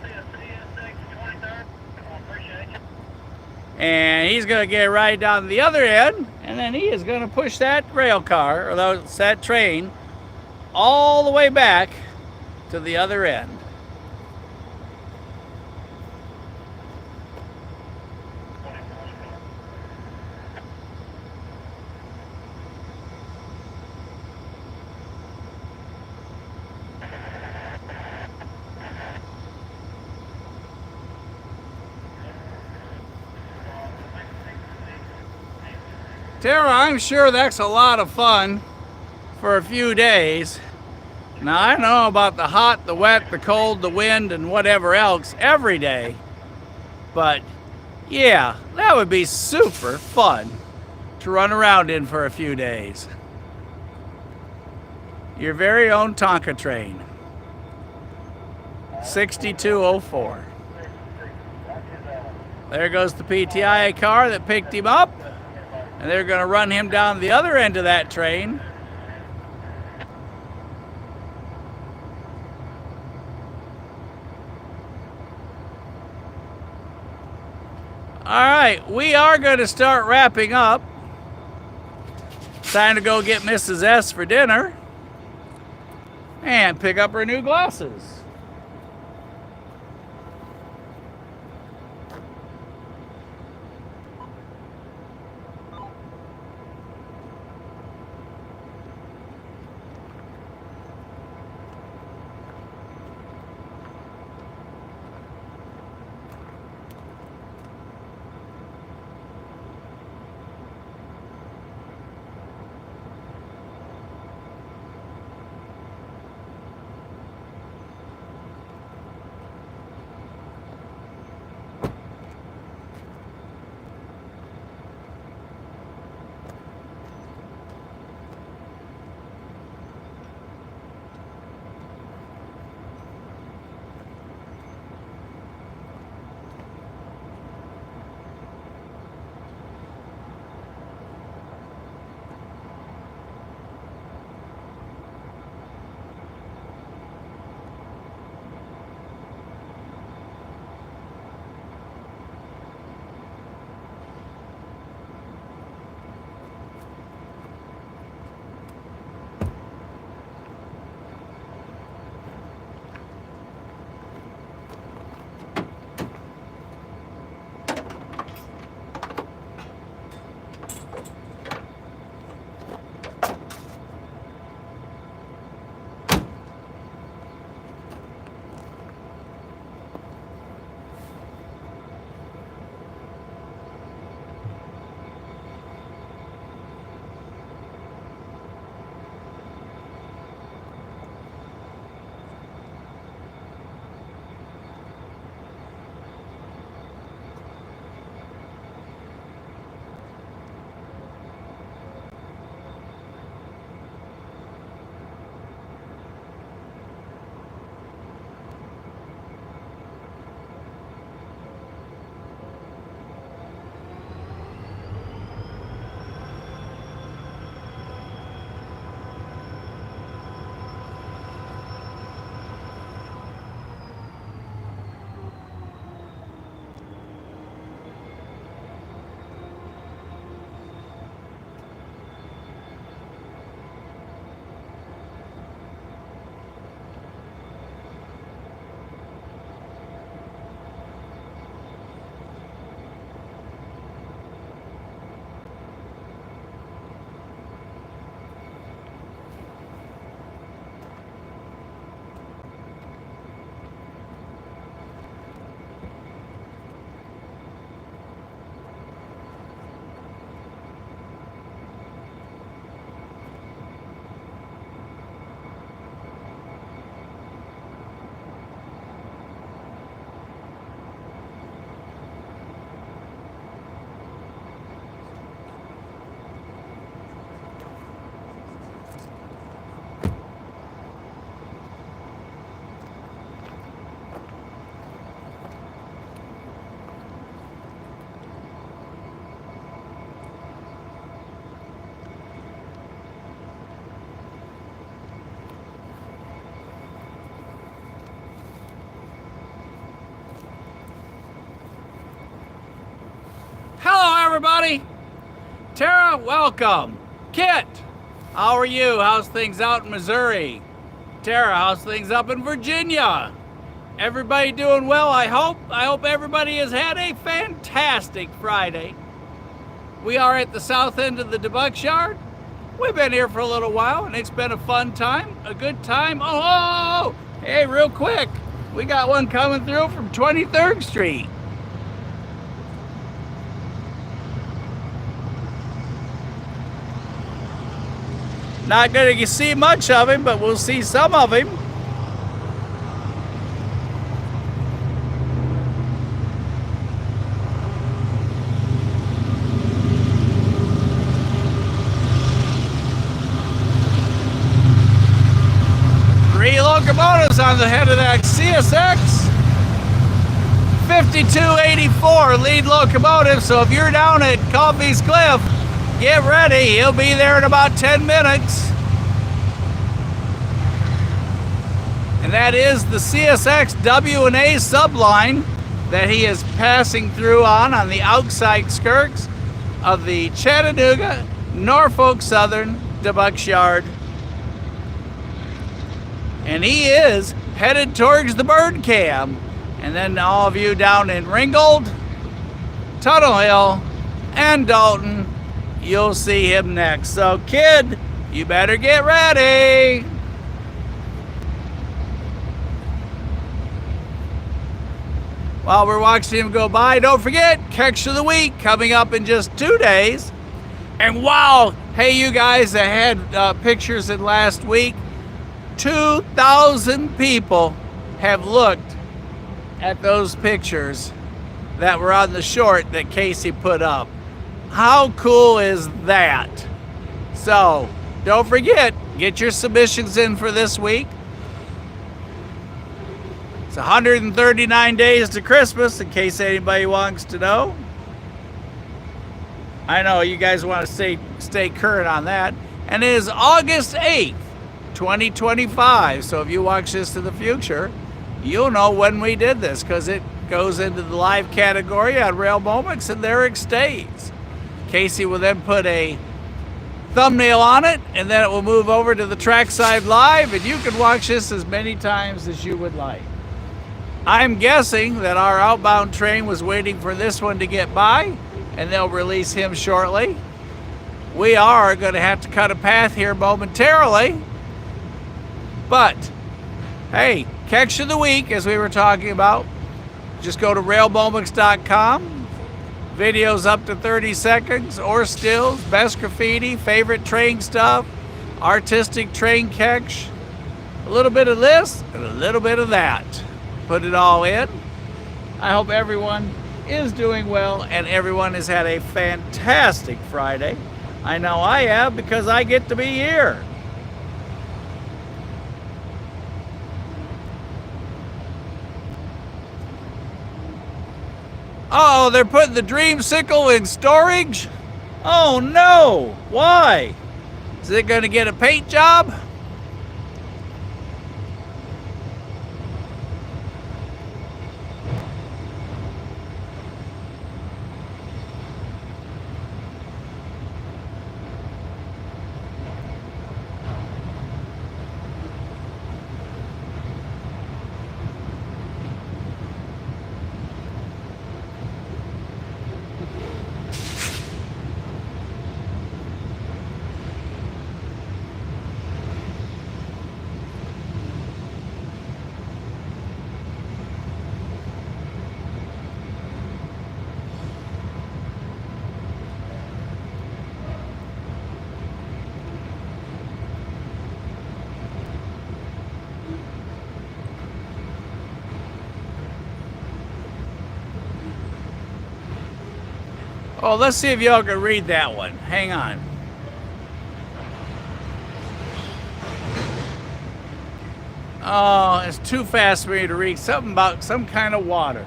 And he's going to get right down the other end, and then he is going to push that rail car, or that train, all the way back to the other end. Tara, I'm sure that's a lot of fun for a few days. Now, I don't know about the hot, the wet, the cold, the wind, and whatever else every day. But, yeah, that would be super fun to run around in for a few days. Your very own Tonka train. 6204. There goes the PTIA car that picked him up, and they're going to run him down the other end of that train. All right, we are going to start wrapping up. Time to go get Mrs. S for dinner and pick up her new glasses. Everybody, Tara, welcome. Kit, how are you? How's things out in Missouri? Tara, how's things up in Virginia? Everybody doing well, I hope. I hope everybody has had a fantastic Friday. We are at the south end of the DeButts Yard. We've been here for a little while, and it's been a fun time, a good time. Oh, hey, real quick, we got one coming through from 23rd Street. Not going to see much of him, but we'll see some of him. Three locomotives on the head of that CSX 5284 lead locomotive. So if you're down at Coffey's Cliff, get ready. He'll be there in about 10 minutes. And that is the CSX W&A subline that he is passing through on the outside skirts of the Chattanooga Norfolk Southern DeButts Yard. And he is headed towards the bird cam. And then all of you down in Ringgold, Tuttle Hill, and Dalton, you'll see him next. So kid, you better get ready. While we're watching him go by, don't forget, Catch of the Week coming up in just 2 days. And wow, hey, you guys that had pictures in last week, 2,000 people have looked at those pictures that were on the short that Casey put up. How cool is that? So don't forget, get your submissions in for this week. It's 139 days to Christmas, in case anybody wants to know. I know you guys want to stay current on that. And it is August 8th, 2025. So if you watch this in the future, you'll know when we did this, because it goes into the live category on Rail Moments, and there it stays. Casey will then put a thumbnail on it, and then it will move over to the Trackside Live, and you can watch this as many times as you would like. I'm guessing that our outbound train was waiting for this one to get by, and they'll release him shortly. We are going to have to cut a path here momentarily, but hey, Catch of the Week, as we were talking about, just go to railmoments.com. Videos up to 30 seconds, or stills, best graffiti, favorite train stuff, artistic train catch, a little bit of this and a little bit of that. Put it all in. I hope everyone is doing well and everyone has had a fantastic Friday. I know I have, because I get to be here. Oh, they're putting the Dreamsicle in storage? Oh no, why? Is it going to get a paint job? Oh, let's see if y'all can read that one. Hang on. Oh, it's too fast for me to read. Something about some kind of water.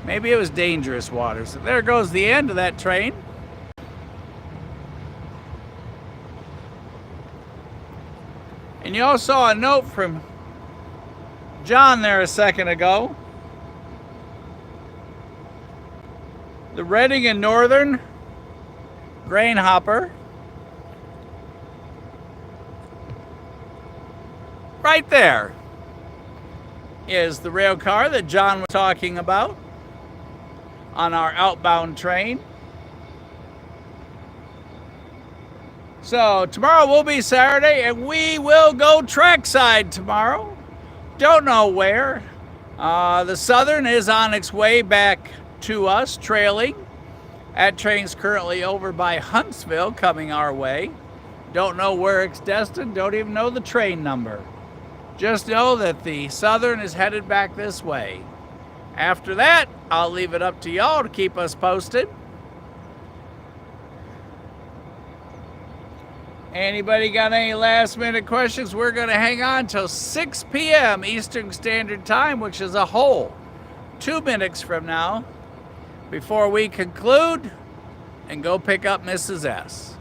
Maybe it was dangerous water. So there goes the end of that train. And you all saw a note from John there a second ago. The Reading and Northern grain hopper. Right there is the rail car that John was talking about on our outbound train. So tomorrow will be Saturday, and we will go trackside tomorrow. Don't know where. The Southern is on its way back to us, trailing. That train's currently over by Huntsville, coming our way. Don't know where it's destined, don't even know the train number. Just know that the Southern is headed back this way. After that, I'll leave it up to y'all to keep us posted. Anybody got any last minute questions? We're going to hang on till 6 p.m. Eastern Standard Time, which is a whole 2 minutes from now, before we conclude and go pick up Mrs. S.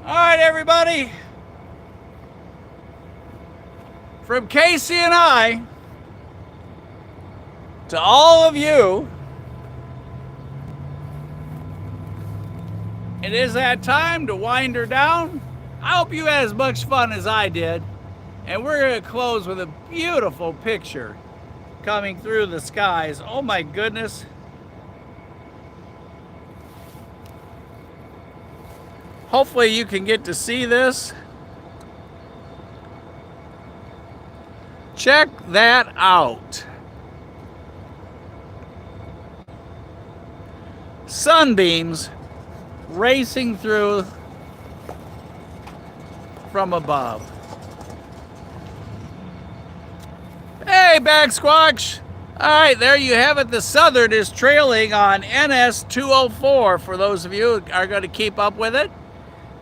All right, everybody. From Casey and I to all of you, it is that time to wind her down. I hope you had as much fun as I did. And we're going to close with a beautiful picture coming through the skies. Oh my goodness. Hopefully you can get to see this. Check that out. Sunbeams racing through from above. Hey, Backsquatch. All right, there you have it. The Southern is trailing on NS 204 for those of you who are going to keep up with it.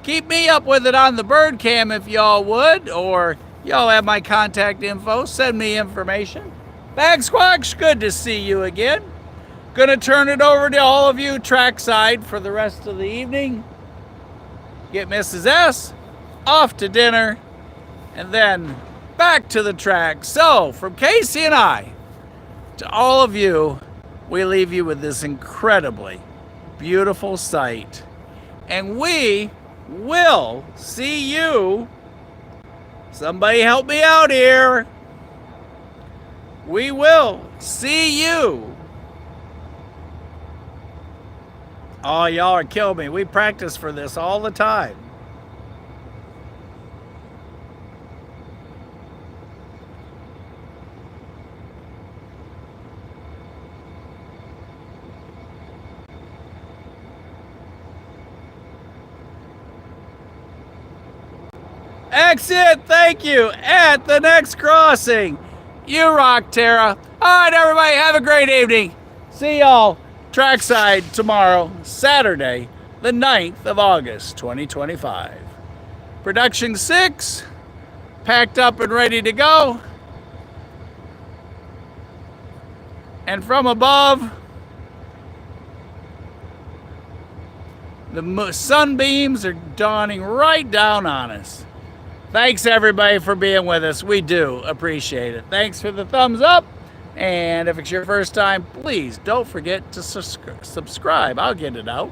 Keep me up with it on the bird cam if y'all would, or y'all have my contact info. Send me information. Bagsquatch, good to see you again. Gonna turn it over to all of you trackside for the rest of the evening. Get Mrs. S off to dinner, and then back to the track. So, from Casey and I to all of you, we leave you with this incredibly beautiful sight. And we will see you. Somebody help me out here. We will see you. Oh, y'all are killing me. We practice for this all the time. Exit, thank you, at the next crossing. You rock, Tara. All right, everybody, have a great evening. See y'all trackside tomorrow, Saturday, the 9th of August, 2025. Production 6, packed up and ready to go. And from above, the sunbeams are dawning right down on us. Thanks, everybody, for being with us. We do appreciate it. Thanks for the thumbs up. And if it's your first time, please don't forget to subscribe. I'll get it out.